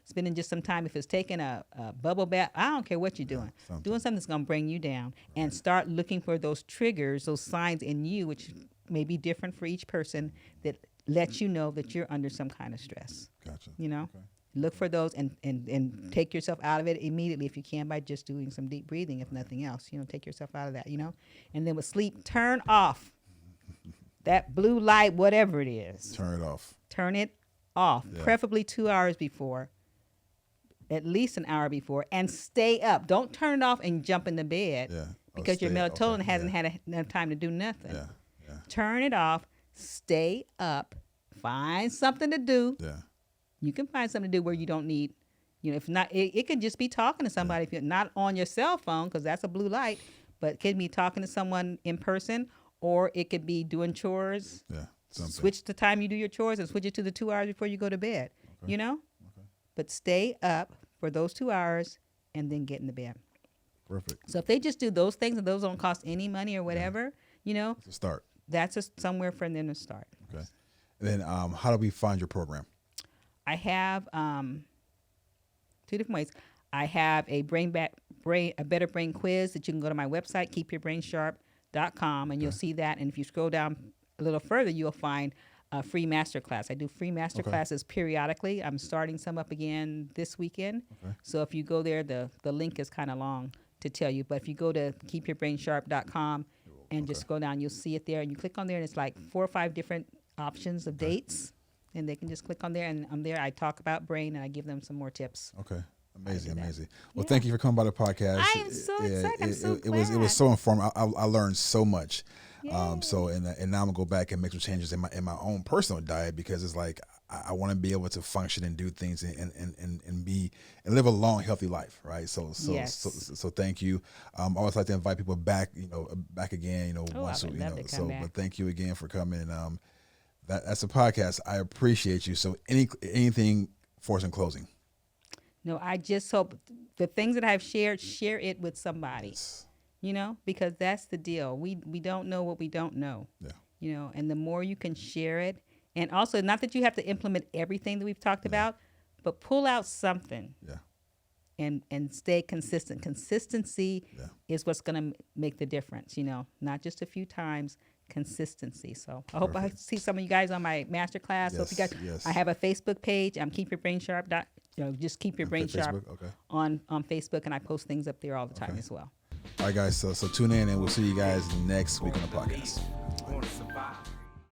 spending just some time, if it's taking a bubble bath, I don't care what you're doing. Doing something that's going to bring you down, and start looking for those triggers, those signs in you, which may be different for each person, that lets you know that you're under some kind of stress. Gotcha. Okay. Look for those and take yourself out of it immediately if you can, by just doing some deep breathing, if nothing else. Take yourself out of that. And then with sleep, turn off that blue light, whatever it is. Turn it off. Turn it off, preferably 2 hours before, at least an hour before, and stay up. Don't turn it off and jump in the bed because your melatonin hasn't had enough time to do nothing. Yeah. Turn it off, stay up, find something to do. Yeah. You can find something to do where you don't need, if not, it could just be talking to somebody if you're not on your cell phone, because that's a blue light, but it could be talking to someone in person, or it could be doing chores. Yeah. Something. Switch the time you do your chores and switch it to the 2 hours before you go to bed, Okay. But stay up for those 2 hours and then get in the bed. Perfect. So if they just do those things and those don't cost any money or whatever, you know, It's a start. that's somewhere for them to start. Okay. And then how do we find your program? I have 2 different ways. I have a better brain quiz that you can go to my website, keepyourbrainsharp.com, and you'll see that. And if you scroll down a little further, you'll find a free masterclass. I do free masterclasses periodically. I'm starting some up again this weekend. Okay. So if you go there, the link is kind of long to tell you. But if you go to keepyourbrainsharp.com and just go down, you'll see it there. And you click on there, and it's like 4 or 5 different options of dates. And they can just click on there. And I'm there. I talk about brain, and I give them some more tips. Okay. Amazing. Well, Yeah. thank you for coming by the podcast. I am so excited. I'm so glad. It was so informative. I learned so much. Yay. So now I'm gonna go back and make some changes in my own personal diet, because it's like I want to be able to function and do things and live a long, healthy life, right? So thank you. I always like to invite people back, back again, once I would love to come back. But thank you again for coming. That's a podcast. I appreciate you. So anything for us in closing? No, I just hope the things that I've shared, share it with somebody. Yes. Because that's the deal. We don't know what we don't know. Yeah. And the more you can share it, and also not that you have to implement everything that we've talked about, but pull out something. Yeah. And stay consistent. Consistency Yeah. is what's going to make the difference, not just a few times, consistency. So I hope I see some of you guys on my masterclass. So if you guys, I have a Facebook page. I'm Keep Your Brain Sharp. Just Keep Your Brain Sharp on Facebook, and I post things up there all the time as well. All right, guys. So tune in, and we'll see you guys next week on the podcast.